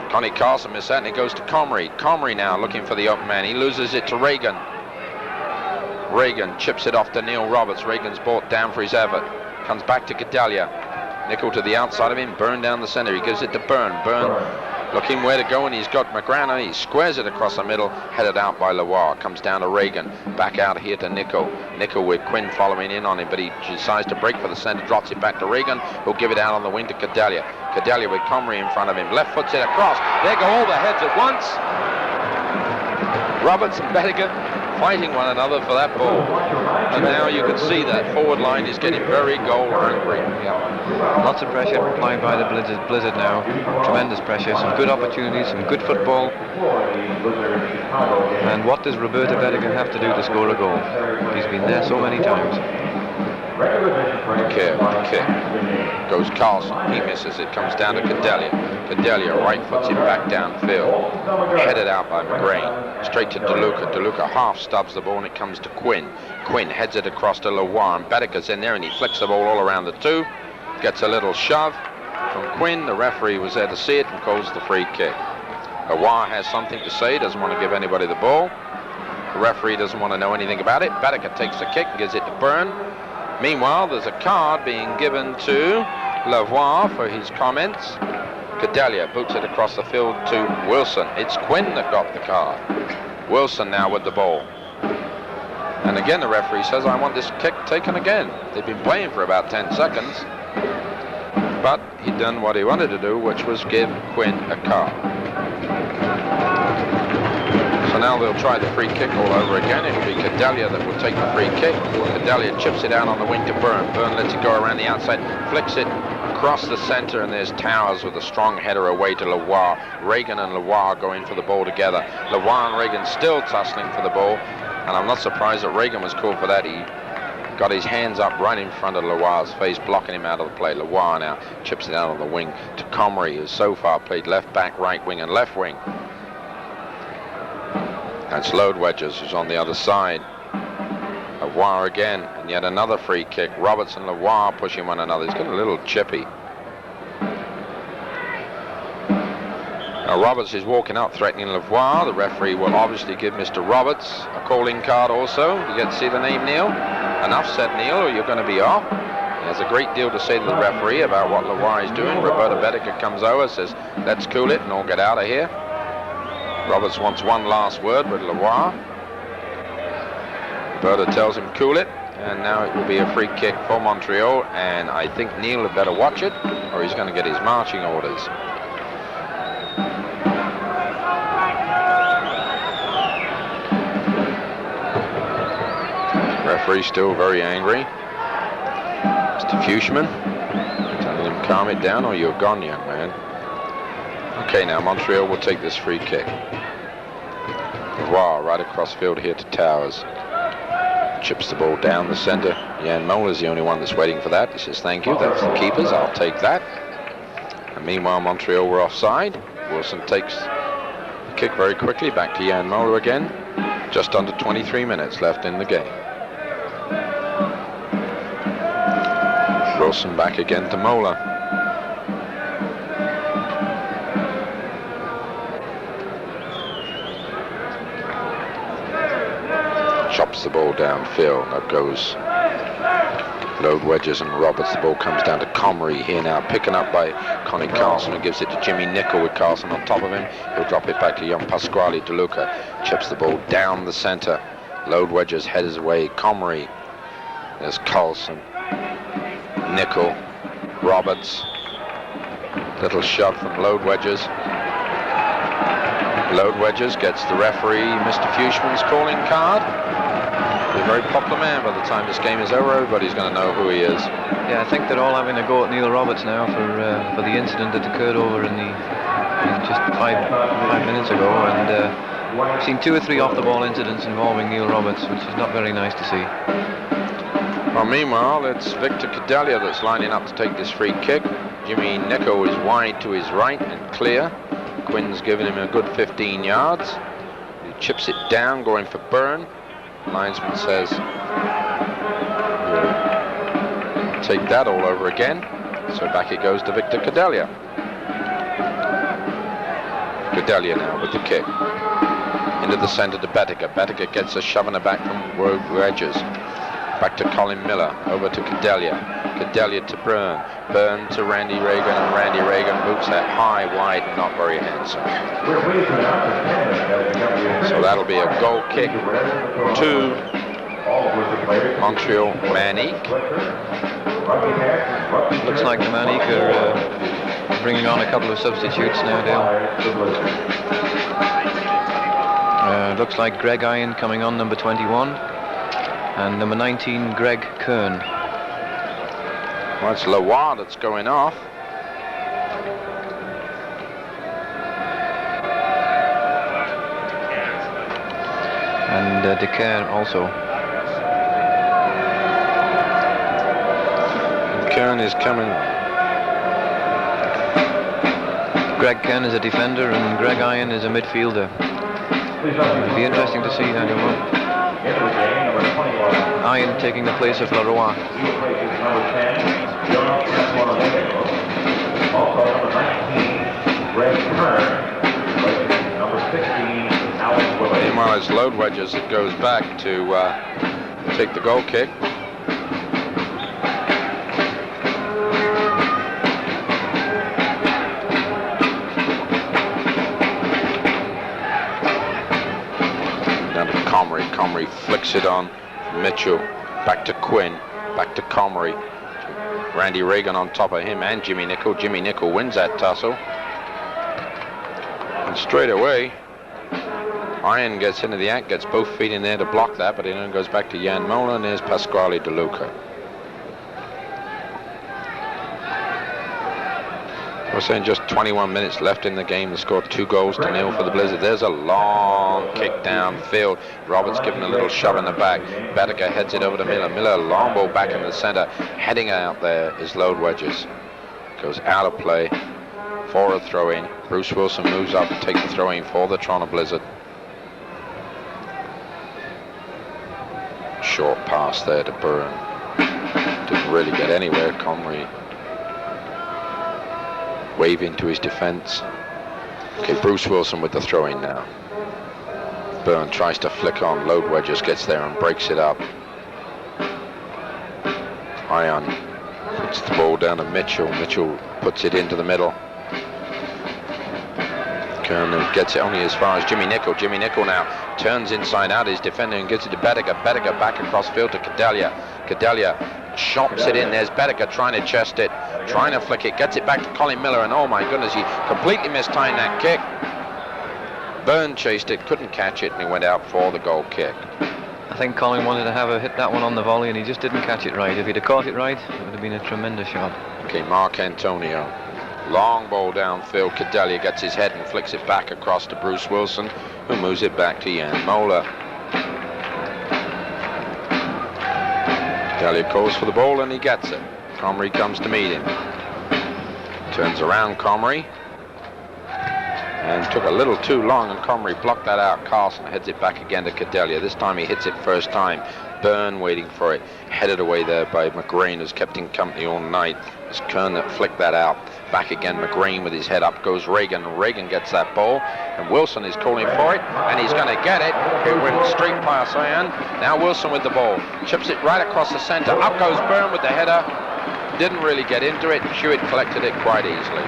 Connie Carson missed that, and it goes to Comrie. Comrie now looking for the open man. He loses it to Reagan. Reagan chips it off to Neil Roberts. Reagan's brought down for his effort. Comes back to Cadelia. Nicholl to the outside of him. Byrne down the center. He gives it to Byrne. Byrne looking where to go, and he's got McGrana. He squares it across the middle, headed out by Lawar. Comes down to Reagan. Back out here to Nicholl. Nicholl with Quinn following in on him, but he decides to break for the center. Drops it back to Reagan, who'll give it out on the wing to Cadelia. Cadelia with Comrie in front of him. Left foots it across. There go all the heads at once. Roberts and Bedecker fighting one another for that ball. And now you can see that forward line is getting very goal hungry. Yeah. Lots of pressure applied by the Blizzard now. Tremendous pressure, some good opportunities, some good football. And what does Roberto Bedecker have to do to score a goal? He's been there so many times. Kick. Goes Carlson. He misses it. Comes down to Cadelia. Cadelia right foots it back downfield. Headed out by McGrain. Straight to DeLuca. DeLuca half stubs the ball, and it comes to Quinn. Quinn heads it across to Lawar, and Bedecker's in there, and he flicks the ball all around the two. Gets a little shove from Quinn. The referee was there to see it and calls the free kick. Lawar has something to say. Doesn't want to give anybody the ball. The referee doesn't want to know anything about it. Bedecker takes the kick and gives it to Byrne. Meanwhile, there's a card being given to Lavoie for his comments. Cadelia boots it across the field to Wilson. It's Quinn that got the card. Wilson now with the ball. And again, the referee says, I want this kick taken again. They've been playing for about 10 seconds. But he'd done what he wanted to do, which was give Quinn a card. So now they'll try the free kick all over again. It'll be Cadelia that will take the free kick. Cadelia chips it out on the wing to Byrne. Byrne lets it go around the outside, flicks it across the center, and there's Towers with a strong header away to Leroy. Reagan and Leroy go in for the ball together. Leroy and Reagan still tussling for the ball, and I'm not surprised that Reagan was called for that. He got his hands up right in front of Leroy's face, blocking him out of the play. Leroy now chips it out on the wing to Comrie, who's so far played left back, right wing, and left wing. That's Load Wedges, who's on the other side. Leroy again, and yet another free kick. Roberts and Leroy pushing one another. He's getting a little chippy. Now Roberts is walking up, threatening Leroy. The referee will obviously give Mr. Roberts a calling card also. You get to see the name, Neil? Enough said, Neil, or you're going to be off. There's a great deal to say to the referee about what Leroy is doing. Roberta Bedecker comes over, says, let's cool it and all get out of here. Roberts wants one last word with Leroy. Roberta tells him cool it, and now it will be a free kick for Montreal, and I think Neil had better watch it, or he's going to get his marching orders. Referee still very angry. Mr. Fuchsman telling him calm it down or you're gone, young man. Okay, now Montreal will take this free kick. Wow, right across field here to Towers. Chips the ball down the center. Jan Moeller's the only one that's waiting for that. He says, thank you, that's the keeper's, I'll take that. And meanwhile, Montreal were offside. Wilson takes the kick very quickly, back to Jan Moeller again. Just under 23 minutes left in the game. Wilson back again to Moeller. Chops the ball downfield. That goes Load Wedges and Roberts. The ball comes down to Comrie here now, picking up by Connie Carlson, who gives it to Jimmy Nicol with Carlson on top of him. He'll drop it back to young Pasquale De Luca. Chips the ball down the center. Load Wedges headers away. Comrie. There's Carlson. Nicol. Roberts. Little shot from Load Wedges. Load Wedges gets the referee, Mr. Fuchsman's calling card. He's a very popular man by the time this game is over. Everybody's going to know who he is. Yeah, I think they're all having a go at Neil Roberts now for the incident that occurred over in just five minutes ago, and I've seen 2 or 3 off-the-ball incidents involving Neil Roberts, which is not very nice to see. Well, meanwhile, it's Victor Cadelia that's lining up to take this free kick. Jimmy Nicol is wide to his right and clear. Quinn's giving him a good 15 yards. He chips it down, going for Byrne. Linesman says, we'll take that all over again. So back it goes to Victor Cadelia. Cadelia now with the kick. Into the center to Bedecker. Bedecker gets a shove in the back from Load Wedges. Back to Colin Miller, over to Cadelia. Cadelia to Byrne. Byrne to Randy Reagan, and Randy Reagan boots that high, wide, and not very handsome. So that'll be a goal kick to Montreal Manic. Looks like the Manic are bringing on a couple of substitutes now, Dale. Looks like Greg Iron coming on, number 21. And number 19, Greg Kern. Well, it's Leroy that's going off. And Decaire also. And Kern is coming. Greg Kern is a defender and Greg Iron is a midfielder. It'll be interesting to see, I don't know. Iron taking the place of Leroy. Meanwhile, it's Load Wedges that goes back to take the goal kick. Down to Comrie. Comrie flicks it on. Mitchell, back to Quinn, back to Comrie. Randy Reagan on top of him and Jimmy Nicol. Jimmy Nicol wins that tussle. And straight away, Iron gets into the act, gets both feet in there to block that, but it then goes back to Jan Moeller, and there's Pasquale De Luca. We're saying just 21 minutes left in the game. They scored 2-0 for the Blizzard. There's a long kick downfield. Roberts giving a little shove in the back. Bedecker heads it over to Miller. Miller, long ball back in the center. Heading out there is Load Wedges. Goes out of play for a throw-in. Bruce Wilson moves up to take the throw-in for the Toronto Blizzard. Short pass there to Byrne. Didn't really get anywhere. Comrie waving to his defense. Okay, Bruce Wilson with the throw-in now. Byrne tries to flick on. Load Wedges gets there and breaks it up. Ion puts the ball down to Mitchell. Mitchell puts it into the middle. Kerner gets it only as far as Jimmy Nicol. Jimmy Nicol now turns inside out his defender and gives it to Bedecker. Bedecker back across field to Cadelia. Cadelia chops it in. There's Bedecker trying to chest it, trying to flick it, gets it back to Colin Miller, and oh my goodness, he completely mistimed that kick. Byrne chased it, couldn't catch it, and he went out for the goal kick. I think Colin wanted to have a hit that one on the volley, and he just didn't catch it right. If he'd have caught it right, it would have been a tremendous shot. Okay, Mark Antonio. Long ball downfield. Cadelia gets his head and flicks it back across to Bruce Wilson, who moves it back to Jan Moeller. Cadelia calls for the ball and he gets it. Comrie comes to meet him. Turns around Comrie. And took a little too long, and Comrie blocked that out. Carlson heads it back again to Cadelia. This time he hits it first time. Byrne waiting for it. Headed away there by McGrain, who's kept him company all night. It's Kern that flicked that out. Back again, McGrain with his head up goes Reagan. Reagan gets that ball, and Wilson is calling for it, and he's going to get it. It went straight past Ian. Now Wilson with the ball. Chips it right across the center. Up goes Byrne with the header. Didn't really get into it. Hewitt collected it quite easily.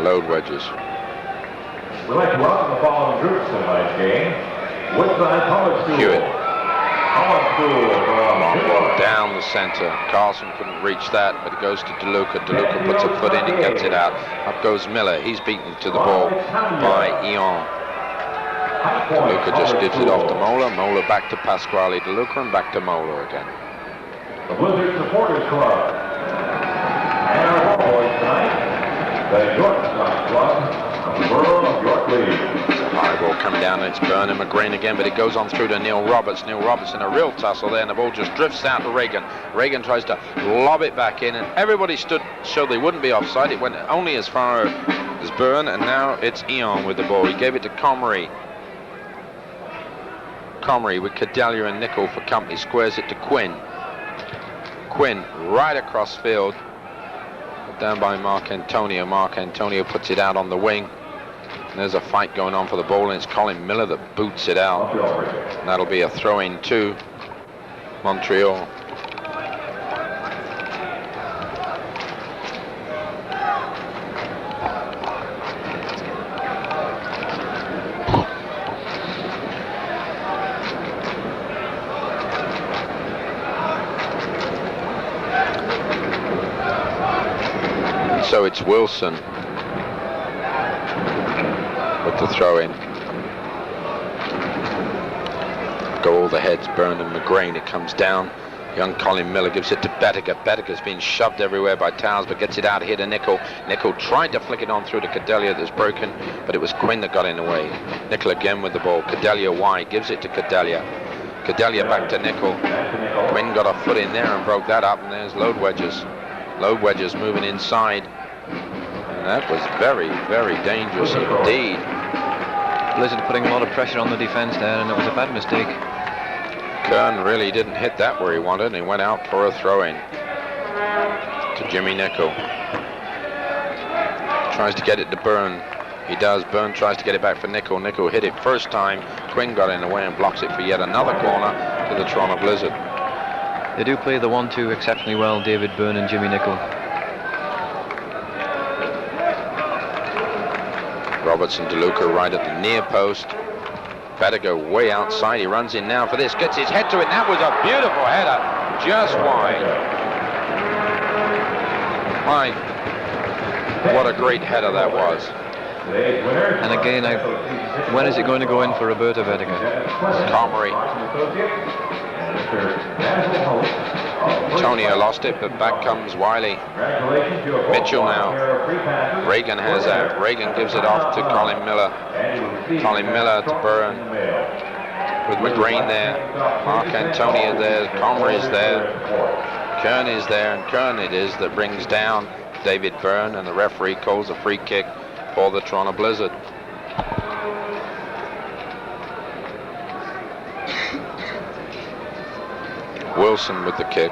Load Wedges. We'd like to welcome the following groups to tonight's game. Woodside Public School. Hewitt. Public School from down the center. Carlson couldn't reach that, but it goes to DeLuca. DeLuca puts a foot in and gets it out. Up goes Miller. He's beaten to the ball by Eon. DeLuca just gives it off to Moeller. Moeller back to Pasquale DeLuca and back to Moeller again. The Blizzard Supporters Club. And our boys tonight, the Yorkstown Club of the Borough of York League. High ball coming down, and it's Byrne and McGrain again, but it goes on through to Neil Roberts. Neil Roberts in a real tussle there, and the ball just drifts out to Reagan. Reagan tries to lob it back in, and everybody stood so they wouldn't be offside. It went only as far as Byrne, and now it's Eon with the ball. He gave it to Comrie. Comrie with Cadelia and Nicol for company, squares it to Quinn. Quinn right across field. Down by Mark Antonio. Mark Antonio puts it out on the wing. And there's a fight going on for the ball, and it's Colin Miller that boots it out. And that'll be a throw-in to Montreal. So it's Wilson with the throw-in. Go all the heads, Byrne and McGrain. It comes down. Young Colin Miller gives it to Bedecker. Bedecker's been shoved everywhere by Towers, but gets it out here to Nicol. Nicol tried to flick it on through to Cadelia, that's broken, but it was Quinn that got in the way. Nicol again with the ball. Cadelia wide, gives it to Cadelia. Cadelia back to Nicol. Quinn got a foot in there and broke that up, and there's Load Wedges. Load Wedges moving inside. And that was very, very dangerous indeed. Blizzard putting a lot of pressure on the defense there, and it was a bad mistake. Kern really didn't hit that where he wanted, and he went out for a throw-in to Jimmy Nicol. Tries to get it to Byrne. He does. Byrne tries to get it back for Nicol. Nicol hit it first time. Quinn got in the way and blocks it for yet another corner to the Toronto Blizzard. They do play the 1-2 exceptionally well, David Byrne and Jimmy Nicol. Robertson DeLuca right at the near post. Bedecker way outside. He runs in now for this. Gets his head to it. That was a beautiful header. Just wide. My, what a great header that was. And again, when is it going to go in for Roberto Bedecker? Comrie. Antonio lost it, but back comes Wiley. Mitchell now. Reagan has that. Reagan gives it off to Colin Miller. Colin Miller to Byrne. With McGreen there. Mark Antonio there. Comrie's there. Kern is there, and Kern it is that brings down David Byrne, and the referee calls a free kick for the Toronto Blizzard. Wilson with the kick.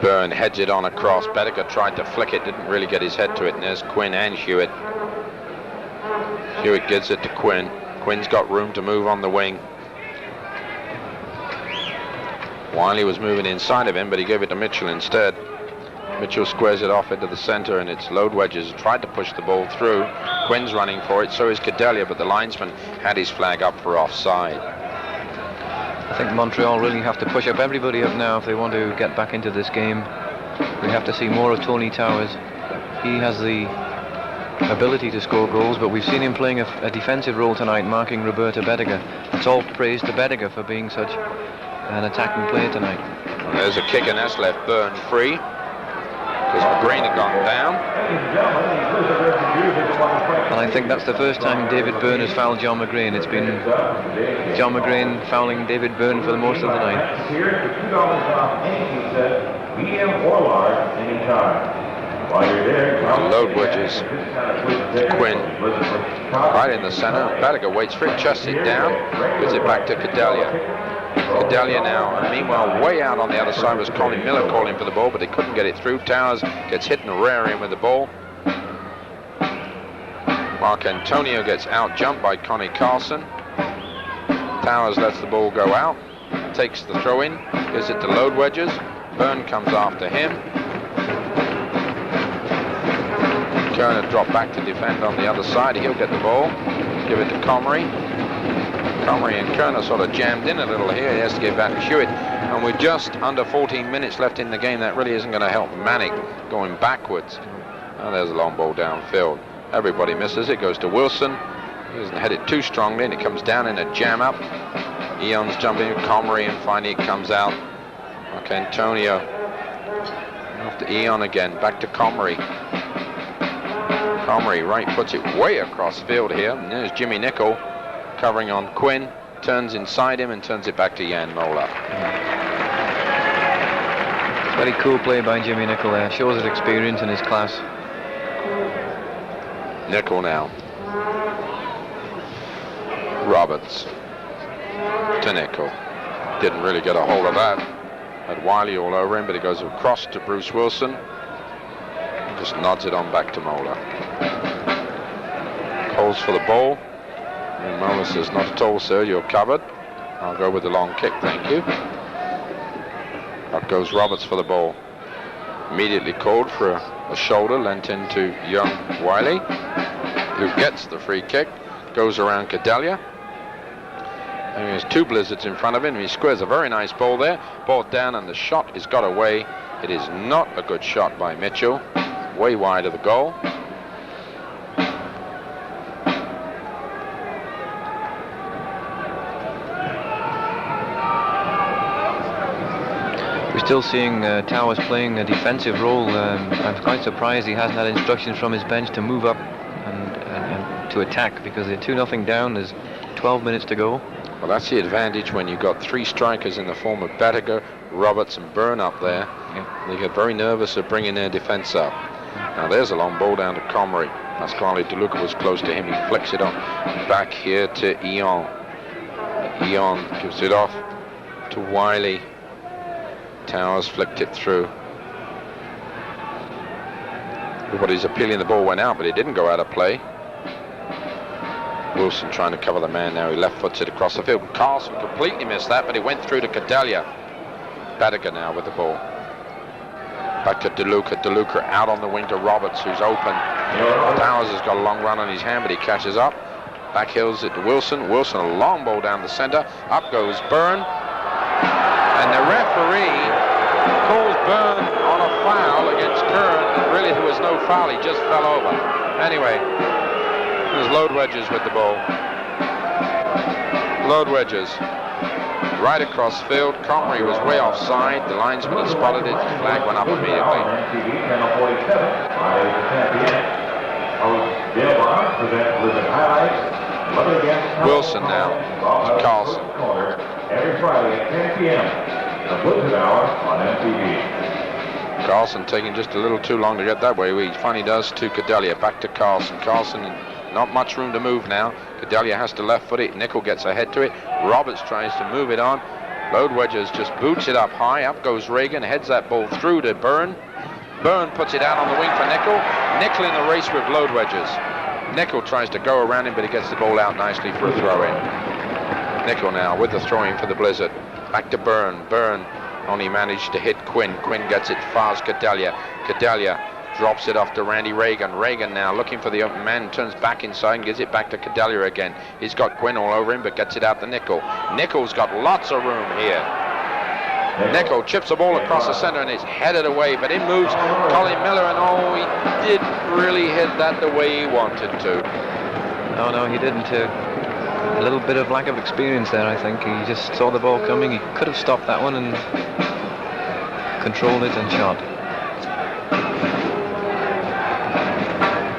Byrne heads it on across. Bedecker tried to flick it, didn't really get his head to it, and there's Quinn and Hewitt. Hewitt gives it to Quinn. Quinn's got room to move on the wing. Wiley was moving inside of him, but he gave it to Mitchell instead. Mitchell squares it off into the center, and it's Load Wedges tried to push the ball through. Quinn's running for it, so is Cadelia, but the linesman had his flag up for offside. I think Montreal really have to push up everybody up now if they want to get back into this game. We have to see more of Tony Towers. He has the ability to score goals, but we've seen him playing a defensive role tonight, marking Roberta Bedecker. It's all praise to Bedecker for being such an attacking player tonight. There's a kick, and that's left Byrne free because McGreen had gone down. And I think that's the first time David Byrne has fouled John McGreen. It's been John McGreen fouling David Byrne for the most of the night. Here for $2 off any set, medium or large, anytime. While you're there, Load Wedges. Quinn right in the center. Bedecker waits for it, chests it down, gives it back to Cadelia. Cadelia now, and meanwhile way out on the other side was Colin Miller calling for the ball, but he couldn't get it through. Towers gets hit in the rear end with the ball. Mark Antonio gets out jumped by Connie Carlson. Towers lets the ball go out, takes the throw in, gives it to Load Wedges. Byrne comes after him. Kerner dropped back to defend on the other side. He'll get the ball, give it to Comrie. Comrie and Kerner sort of jammed in a little here. He has to get back to Hewitt. And with just under 14 minutes left in the game, that really isn't going to help Manic going backwards. Oh, there's a long ball downfield. Everybody misses it, goes to Wilson. He doesn't head it too strongly, and it comes down in a jam up. Eon's jumping, Comrie, and finally it comes out. Okay, Antonio after Eon again, back to Comrie. Comrie right puts it way across field here, and there's Jimmy Nicol covering on Quinn, turns inside him and turns it back to Jan Mola. Very cool play by Jimmy Nicol there, shows his experience and his class. Nicol now. Roberts to Nicol. Didn't really get a hold of that. Had Wiley all over him, but he goes across to Bruce Wilson. Just nods it on back to Mola. Calls for the ball. And Mola says, not at all, sir, you're covered. I'll go with the long kick, thank you. Up goes Roberts for the ball. Immediately called for a shoulder lent into young Wiley, who gets the free kick, goes around Cadelia. And he has two Blizzards in front of him. He squares a very nice ball there. Ball down, and the shot is got away. It is not a good shot by Mitchell. Way wide of the goal. We're still seeing Towers playing a defensive role. I'm quite surprised he hasn't had instructions from his bench to move up and to attack, because they're 2-0 down. There's 12 minutes to go. Well, that's the advantage when you've got three strikers in the form of Bedecker, Roberts, and Byrne up there. Yeah. They get very nervous of bringing their defense up. Now there's a long ball down to Comrie. Pasquale DeLuca was close to him. He flicks it on back here to Eon. Eon gives it off to Wiley. Towers flicked it through. Everybody's appealing the ball went out, but it didn't go out of play. Wilson trying to cover the man now. He left foots it across the field. Carlson completely missed that, but he went through to Cadelia. Bedecker now with the ball. Back to DeLuca. DeLuca out on the wing to Roberts, who's open. Towers has got a long run on his hand, but he catches up. Back hills it to Wilson. Wilson, a long ball down the center. Up goes Byrne. And the referee calls Byrne on a foul against Kern. And really there was no foul. He just fell over. Anyway, there's Load Wedges with the ball. Load Wedges. right across field. Comrie was way offside. The linesman had spotted it. The flag went up immediately. Wilson now to Carlson. Every Friday at 10 p.m. The Blizzard Hour on MTV. Carlson taking just a little too long to get that way. He finally does to Cadelia. Back to Carlson. Carlson, not much room to move now. Cadelia has to left foot it. Nickel gets ahead to it. Roberts tries to move it on. Load Wedges just boots it up high. Up goes Reagan. Heads that ball through to Byrne. Byrne puts it out on the wing for Nickel. Nickel in the race with Load Wedges. Nickel tries to go around him, but he gets the ball out nicely for a throw-in. Nickel now with the throw-in for the Blizzard. Back to Byrne. Byrne only managed to hit Quinn. Quinn gets it fast. Cadelia. Cadelia drops it off to Randy Reagan. Reagan now looking for the open man, turns back inside and gives it back to Cadelia again. He's got Quinn all over him, but gets it out to Nickel. Nickel's got lots of room here. Nickel chips the ball across the center and is headed away, but in moves Colin Miller, and oh, he didn't really hit that the way he wanted to. No, he didn't. A little bit of lack of experience there, I think. He just saw the ball coming. He could have stopped that one and controlled it and shot.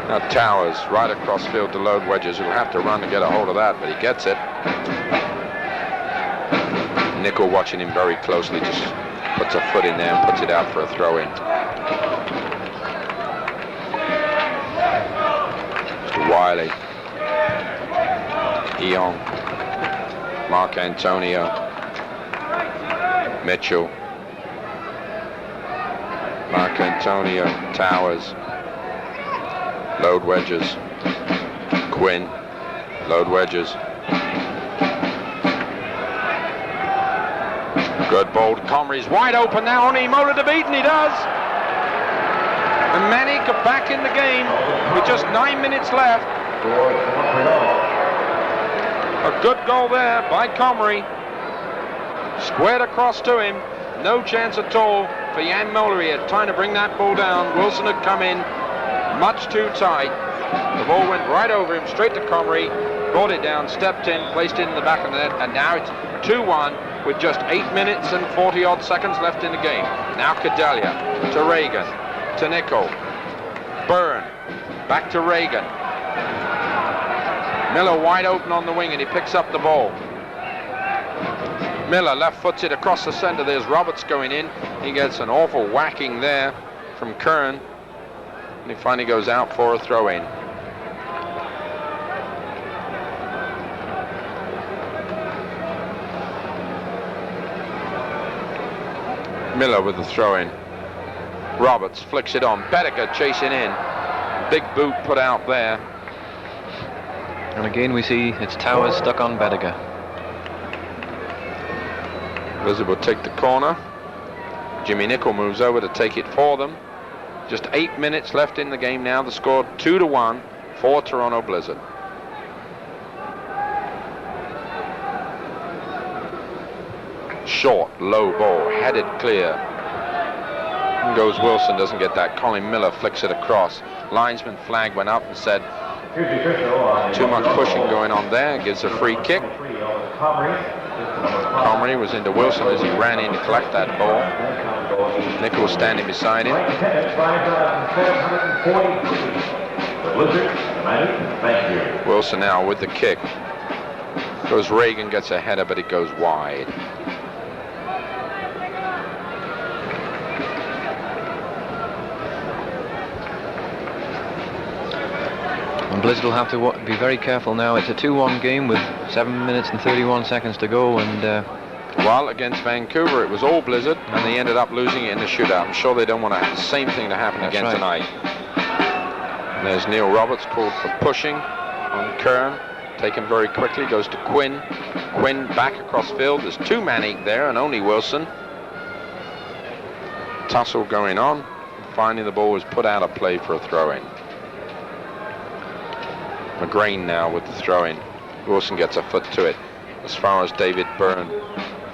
Now Towers right across field to Load Wedges. He'll have to run to get a hold of that, but he gets it. Nickel watching him very closely, just puts a foot in there and puts it out for a throw-in. Mr. Wiley. Eon. Mark Antonio. Mitchell. Mark Antonio. Towers. Load Wedges. Quinn. Load Wedges. Good ball. Comrie's wide open now. Only Mola to beat, and he does. And Manic are back in the game with just 9 minutes left. A good goal there by Comrie. Squared across to him. No chance at all for Jan Mola. He had time to bring that ball down. Wilson had come in much too tight. The ball went right over him, straight to Comrie. Brought it down, stepped in, placed it in the back of the net, and now it's 2-1 with just 8 minutes and 40-odd seconds left in the game. Now Cadelia to Reagan, to Nickel. Byrne, back to Reagan. Miller wide open on the wing, and he picks up the ball. Miller left foots it across the center. There's Roberts going in. He gets an awful whacking there from Kern, and he finally goes out for a throw-in. Miller with the throw-in. Roberts flicks it on. Bedecker chasing in. Big boot put out there. And again we see it's Towers stuck on Bedecker. Blizzard will take the corner. Jimmy Nickel moves over to take it for them. Just 8 minutes left in the game now. The score 2-1 for Toronto Blizzard. Short, low ball, headed clear. In goes Wilson, doesn't get that. Colin Miller flicks it across. Linesman flag went up and said, too much pushing going on there. Gives a free kick. Comrie was into Wilson as he ran in to collect that ball. Nickel was standing beside him. Wilson now with the kick. Goes Reagan, gets a header, but it goes wide. And Blizzard will have to be very careful now. It's a 2-1 game with 7 minutes and 31 seconds to go, and well, against Vancouver it was all Blizzard, and they ended up losing it in the shootout. I'm sure they don't want to have the same thing to happen again tonight. And there's Neil Roberts called for pushing on Kern. Taken very quickly, goes to Quinn. Quinn back across field. There's two Manic there and only Wilson. Tussle going on. Finally the ball was put out of play for a throw-in. McGrain now with the throw-in. Wilson gets a foot to it. As far as David Byrne.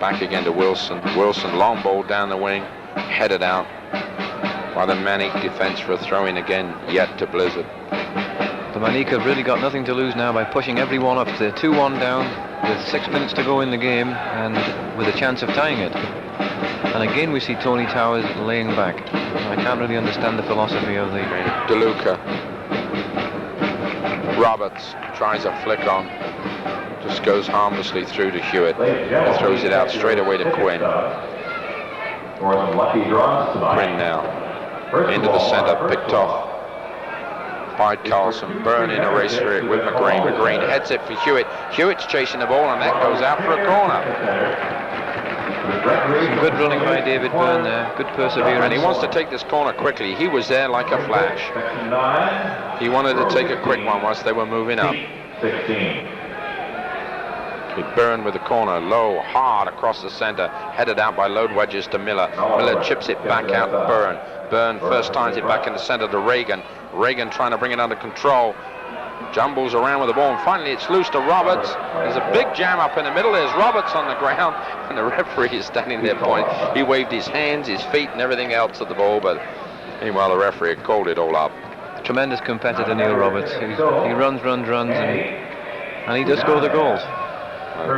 Back again to Wilson. Wilson, long ball down the wing. Headed out by the Manic defense for a throw-in again, yet to Blizzard. The Manic have really got nothing to lose now by pushing everyone up. They're 2-1 down with 6 minutes to go in the game and with a chance of tying it. And again we see Tony Towers laying back. I can't really understand the philosophy of the... DeLuca. Roberts tries a flick on. Just goes harmlessly through to Hewitt. He throws it out straight away to Quinn. Quinn now into the center, picked off by Carlson. Byrne in a race for it with McGrane. McGrane heads it for Hewitt. Hewitt's chasing the ball and that goes out for a corner. Some good running by David Byrne there. Good perseverance. And he wants to take this corner quickly. He was there like a flash. He wanted to take a quick one whilst they were moving up. Byrne with the corner, low, hard across the center, headed out by load wedges to Miller. Miller chips it back out to Byrne. Byrne first times it back in the center to Reagan. Reagan trying to bring it under control. Jumbles around with the ball, and finally it's loose to Roberts. There's a big jam up in the middle. There's Roberts on the ground, and the referee is standing there pointing. He waved his hands, his feet, and everything else at the ball, but meanwhile the referee had called it all up. Tremendous competitor, Neil Roberts. He runs, and he does score the goals.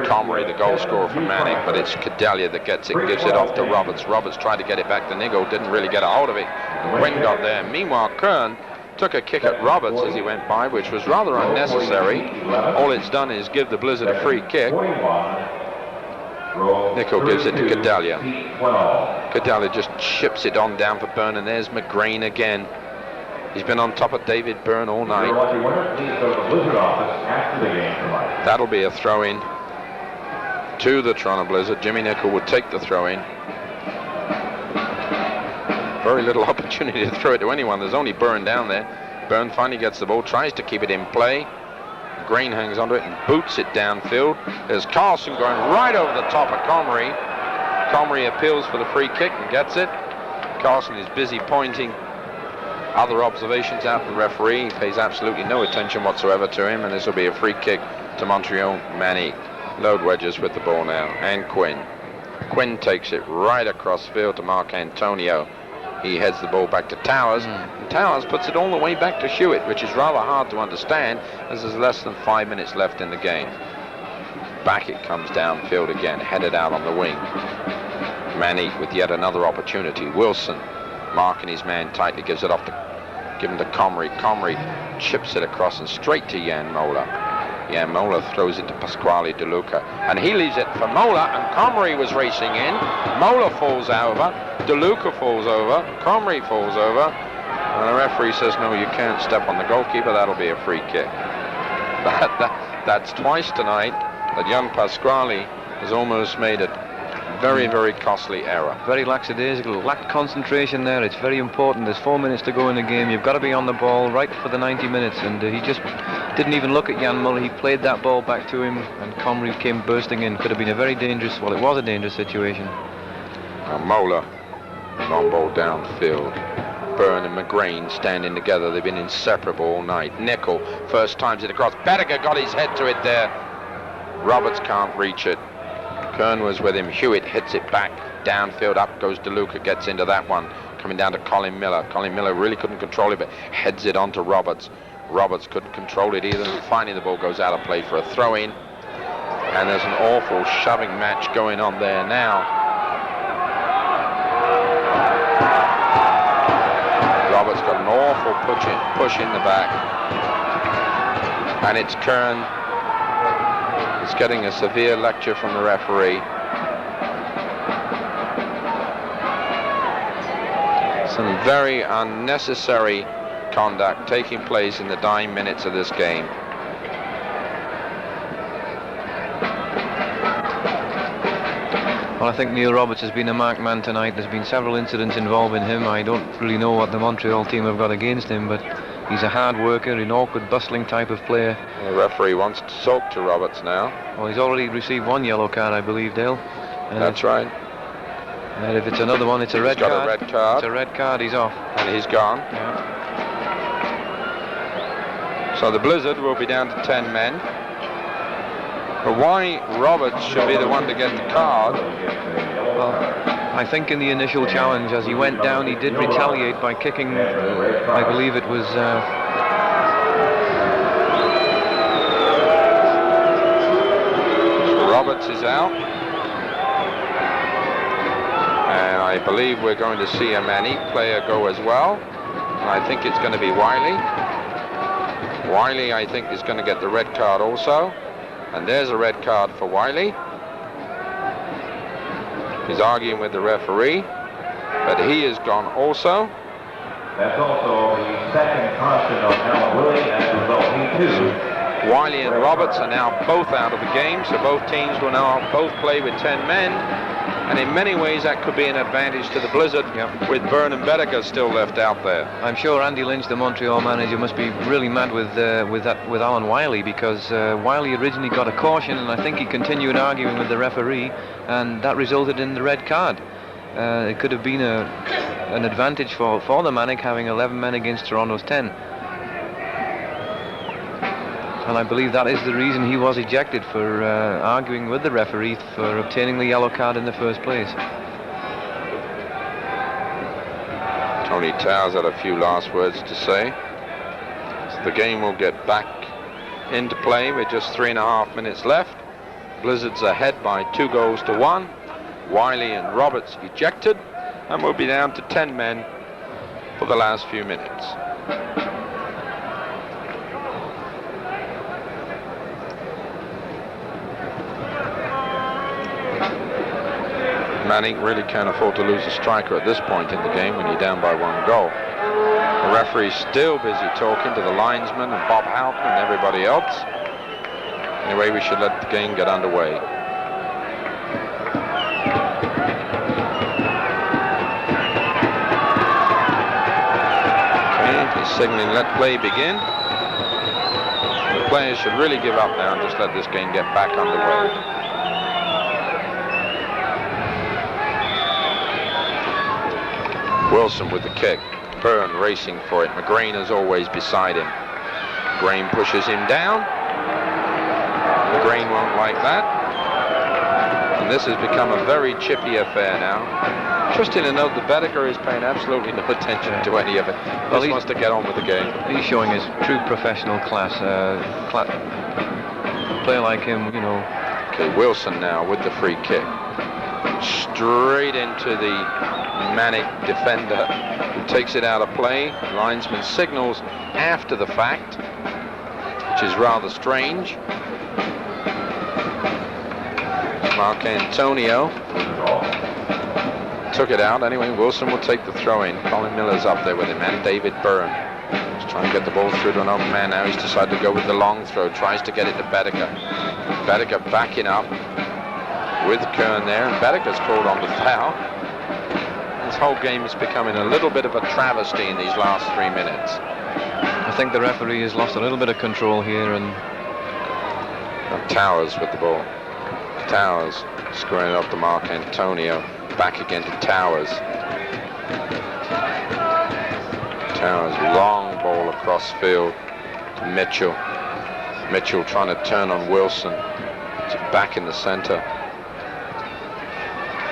Comrie, the goal scorer for Manic, but it's Cadelia that gets it, gives it off to Roberts. Roberts tried to get it back to Niggle, didn't really get a hold of it. Quinn got there. Meanwhile, Kern took a kick at Roberts as he went by, which was rather unnecessary. All it's done is give the Blizzard a free kick. Nickel gives it to Cadelia. Cadelia just chips it on down for Byrne, and there's McGrane again. He's been on top of David Byrne all night. That'll be a throw-in to the Toronto Blizzard. Jimmy Nickel would take the throw-in. Very little opportunity to throw it to anyone. There's only Byrne down there. Byrne finally gets the ball, tries to keep it in play. Green hangs onto it and boots it downfield. There's Carlson going right over the top of Comrie. Comrie appeals for the free kick and gets it. Carlson is busy pointing other observations out to the referee. He pays absolutely no attention whatsoever to him, and this will be a free kick to Montreal. Manic. Load wedges with the ball now, and Quinn. Quinn takes it right across field to Mark Antonio. He heads the ball back to Towers, and Towers puts it all the way back to Hewitt, which is rather hard to understand as there's less than 5 minutes left in the game. Back it comes downfield again, headed out on the wing. Manic with yet another opportunity. Wilson marking his man tightly, gives it off to Comrie. Comrie chips it across and straight to Jan Mola. Jan Mola throws it to Pasquale DeLuca, and he leaves it for Mola, and Comrie was racing in. Mola falls over, DeLuca falls over, Comrie falls over, and the referee says, no, you can't step on the goalkeeper, that'll be a free kick. That's twice tonight that young Pasquale has almost made a very, very costly error. Very lackadaisical, lacked concentration there. It's very important. There's 4 minutes to go in the game. You've got to be on the ball right for the 90 minutes, and he just didn't even look at Jan Muller. He played that ball back to him, and Comrie came bursting in. Could have been a very dangerous, well, it was a dangerous situation. Now Mola, long ball downfield. Byrne and McGrane standing together. They've been inseparable all night. Nickel, first times it across. Bettiger got his head to it there. Roberts can't reach it. Kern was with him. Hewitt hits it back downfield. Up goes DeLuca, gets into that one. Coming down to Colin Miller. Colin Miller really couldn't control it, but heads it on to Roberts. Roberts couldn't control it either. Finally, the ball goes out of play for a throw-in. And there's an awful shoving match going on there now. Roberts got an awful push in the back. And it's Kern. He's getting a severe lecture from the referee. Some very unnecessary conduct taking place in the dying minutes of this game. Well, I think Neil Roberts has been a marked man tonight. There's been several incidents involving him. I don't really know what the Montreal team have got against him, but he's a hard worker, an awkward, bustling type of player. The referee wants to talk to Roberts now. Well, he's already received one yellow card, I believe, Dale. That's right. And if it's another one, it's a red card. He's got a red card. It's a red card, he's off. And he's gone. Yeah. So the Blizzard will be down to 10 men. But why Roberts should be the one to get the card? Well, I think in the initial challenge, as he went down, he did retaliate by kicking, I believe it was Roberts is out. And I believe we're going to see a Manic player go as well. And I think it's going to be Wiley. Wiley, I think, is going to get the red card also. And there's a red card for Wiley. He's arguing with the referee, but he is gone also. That's also the second caution on Alan Willie, and result P2. Wiley and Roberts are now both out of the game, so both teams will now both play with 10 men. And in many ways, that could be an advantage to the Blizzard, with Byrne and Bedecker still left out there. I'm sure Andy Lynch, the Montreal manager, must be really mad with Alan Wiley, because Wiley originally got a caution, and I think he continued arguing with the referee, and that resulted in the red card. It could have been an advantage for the Manic having 11 men against Toronto's 10. And I believe that is the reason he was ejected, for arguing with the referee for obtaining the yellow card in the first place. Tony Towers had a few last words to say. So the game will get back into play with just 3.5 minutes left. Blizzards ahead by 2-1. Wiley and Roberts ejected, and we'll be down to 10 men for the last few minutes. Manic really can't afford to lose a striker at this point in the game when you're down by 1 goal. The referee's still busy talking to the linesman and Bob Houghton and everybody else. Anyway, we should let the game get underway. Okay, he's signaling let play begin. The players should really give up now and just let this game get back underway. Wilson with the kick. Byrne racing for it. McGrain is always beside him. McGrain pushes him down. McGrain won't like that. And this has become a very chippy affair now. Interesting to note that Bedecker is paying absolutely no attention to any of it. Well, he wants to get on with the game. He's showing his true professional class. Player like him, you know. Okay, Wilson now with the free kick. Straight into the Manic defender, who takes it out of play. Linesman signals after the fact, which is rather strange. Mark Antonio took it out. Anyway, Wilson will take the throw in. Colin Miller's up there with him, and David Byrne. He's trying to get the ball through to an open man. Now he's decided to go with the long throw. Tries to get it to Bedecker. Bedecker backing up with Kern there, and Bedecker's called on the foul. This whole game is becoming a little bit of a travesty in these last 3 minutes. I think the referee has lost a little bit of control here, and Towers with the ball. Towers squaring it up to Mark Antonio. Back again to Towers. Towers, long ball across field to Mitchell. Mitchell trying to turn on Wilson. It's back in the center.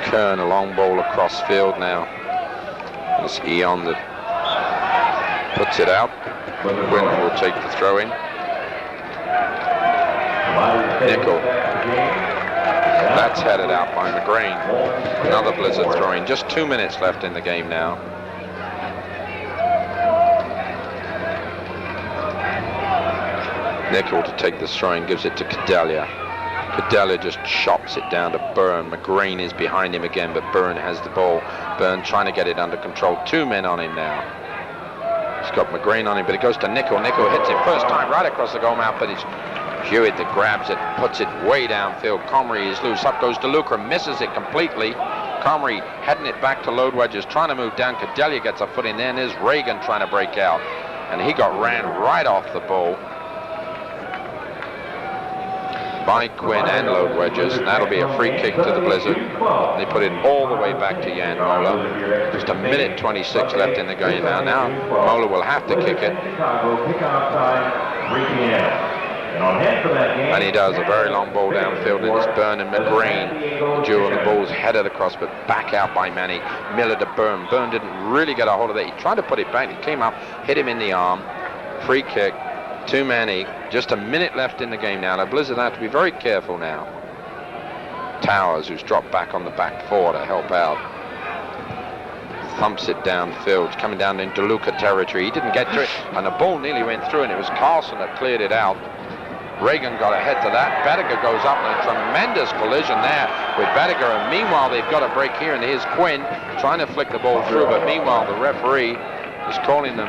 Kern, a long ball across field now. It's Eon that puts it out. Quinn will take the throw in. Nickel. That's headed out by McGrain. Another Blizzard throw in. Just 2 minutes left in the game now. Nickel to take the throw in, gives it to Cadelia. Cadelia just chops it down to Byrne. McGrain is behind him again, but Byrne has the ball. Byrne trying to get it under control. 2 men on him now. He's got McGrain on him, but it goes to Nickel. Nickel hits it first time right across the goal mouth, but it's Hewitt that grabs it, puts it way downfield. Comrie is loose. Up goes to Lucre, misses it completely. Comrie heading it back to load wedges, trying to move down. Cadelia gets a foot in there, and there's Reagan trying to break out. And he got ran right off the ball by Quinn and load wedges, and that'll be a free kick to the Blizzard. They put it all the way back to Jan Mola. Just a minute 26 left in the game now. Now Mola will have to kick it. And he does a very long ball downfield, and it's Byrne and McGrain. The duel, the ball's headed across, but back out by Manic. Miller to Byrne. Byrne didn't really get a hold of it. He tried to put it back. He came up, hit him in the arm. Free kick to Manic. Just a minute left in the game now. The Blizzard have to be very careful now. Towers, who's dropped back on the back four to help out. Thumps it downfield, it's coming down into DeLuca territory. He didn't get to it, and the ball nearly went through, and it was Carlson that cleared it out. Reagan got ahead to that. Bediger goes up, and a tremendous collision there with Bediger, and meanwhile they've got a break here, and here's Quinn trying to flick the ball through, but meanwhile the referee is calling them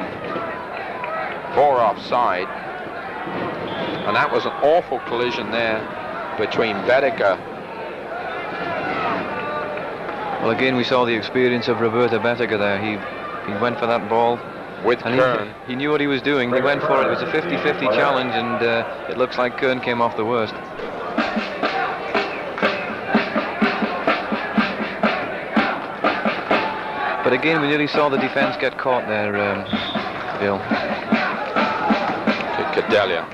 for offside, and that was an awful collision there between Bediger. Well, again, we saw the experience of Roberto Bediger there. He went for that ball with Kern. He knew what he was doing. He went for it. It was a 50-50 challenge, and it looks like Kern came off the worst. But again, we nearly saw the defense get caught there, Bill. Cadelia.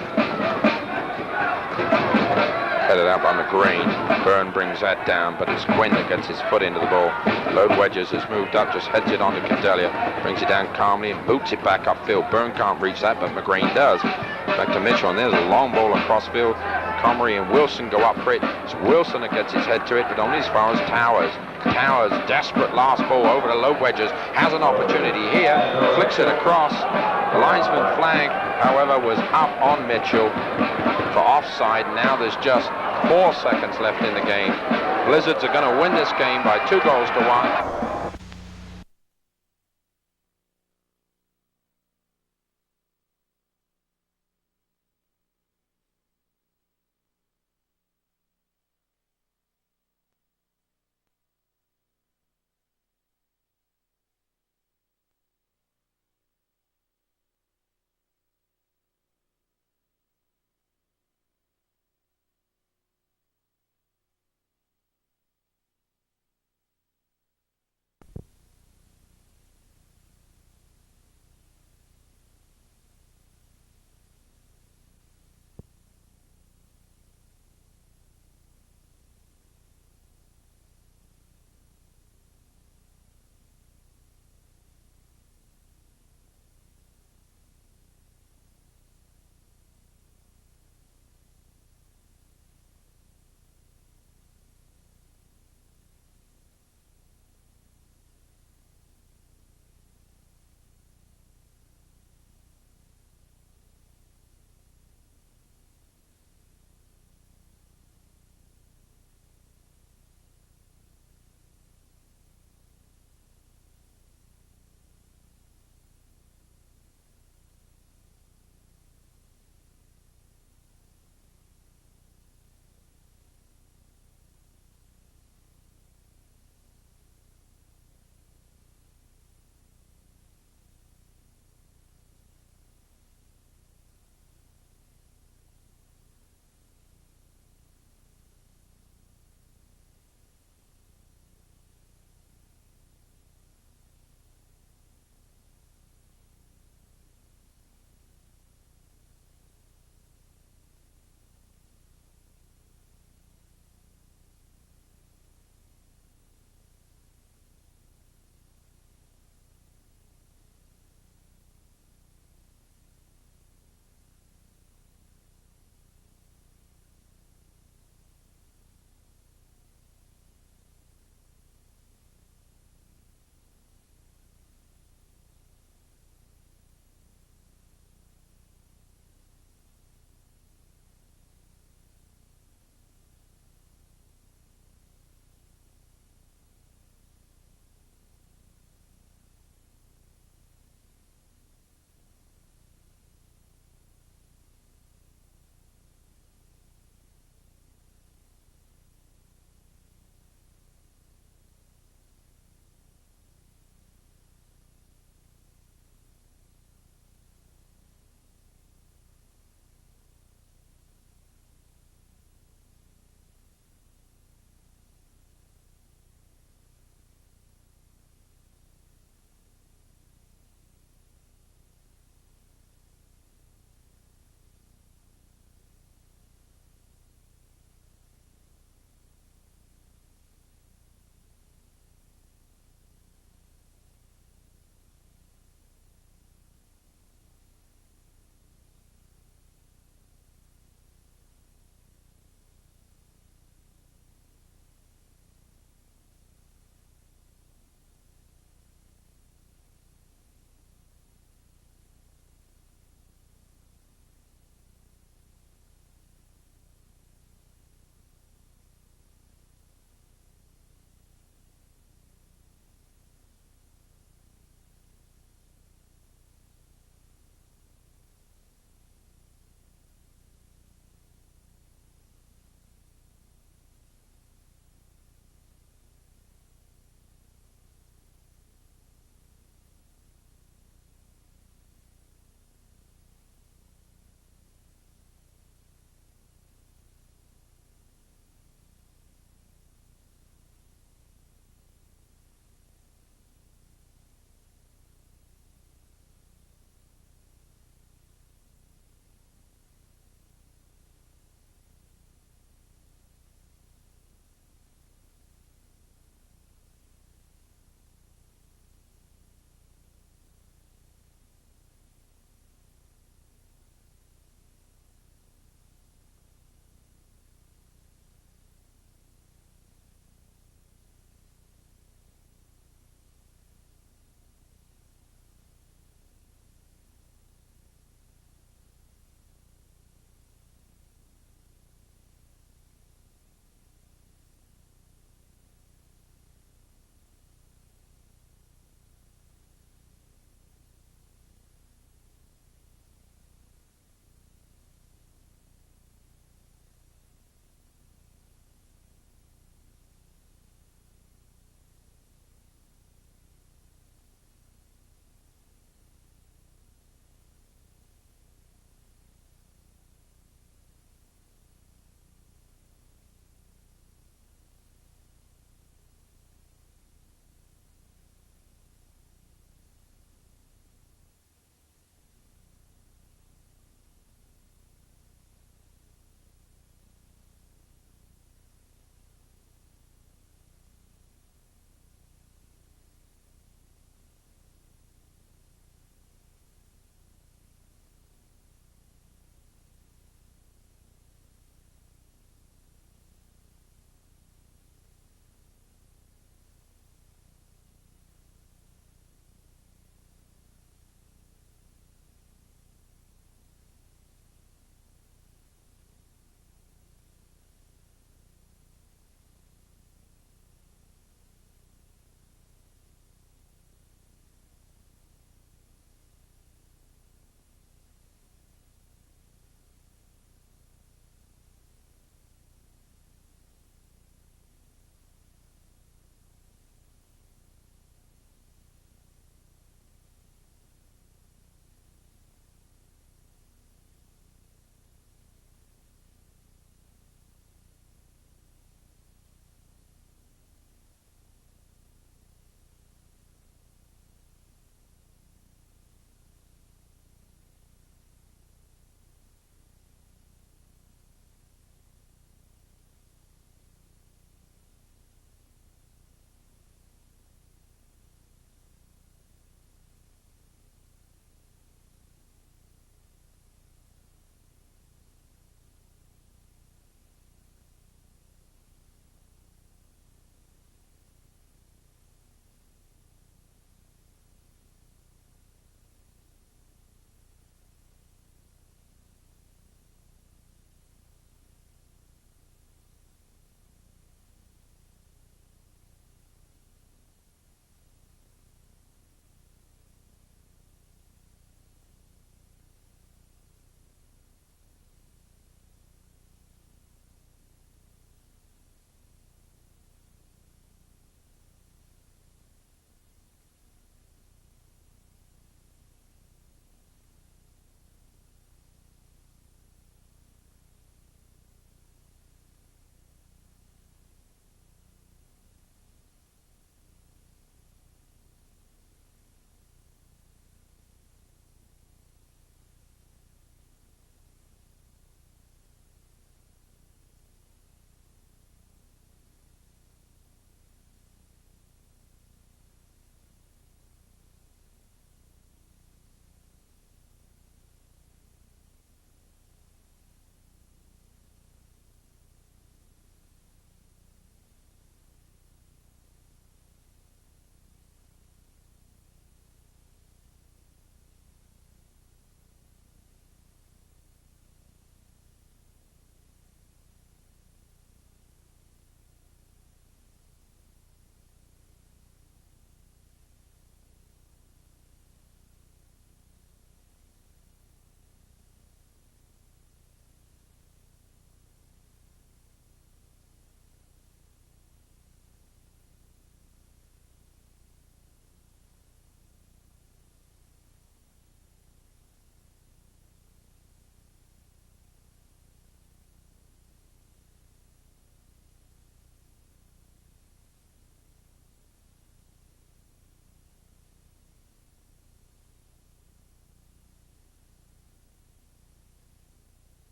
Headed out by McGrain. Byrne brings that down, but it's Quinn that gets his foot into the ball. Load Wedges has moved up, just heads it on to Cadelia, brings it down calmly and boots it back upfield. Byrne can't reach that, but McGrain does. Back to Mitchell, and there's a long ball across field. Comrie and Wilson go up for it. It's Wilson that gets his head to it, but only as far as Towers. Towers, desperate last ball over to Load Wedges, has an opportunity here, flicks it across. The linesman flag, however, was up on Mitchell for offside. Now there's just 4 seconds left in the game. Blizzards are going to win this game by 2 goals to 1.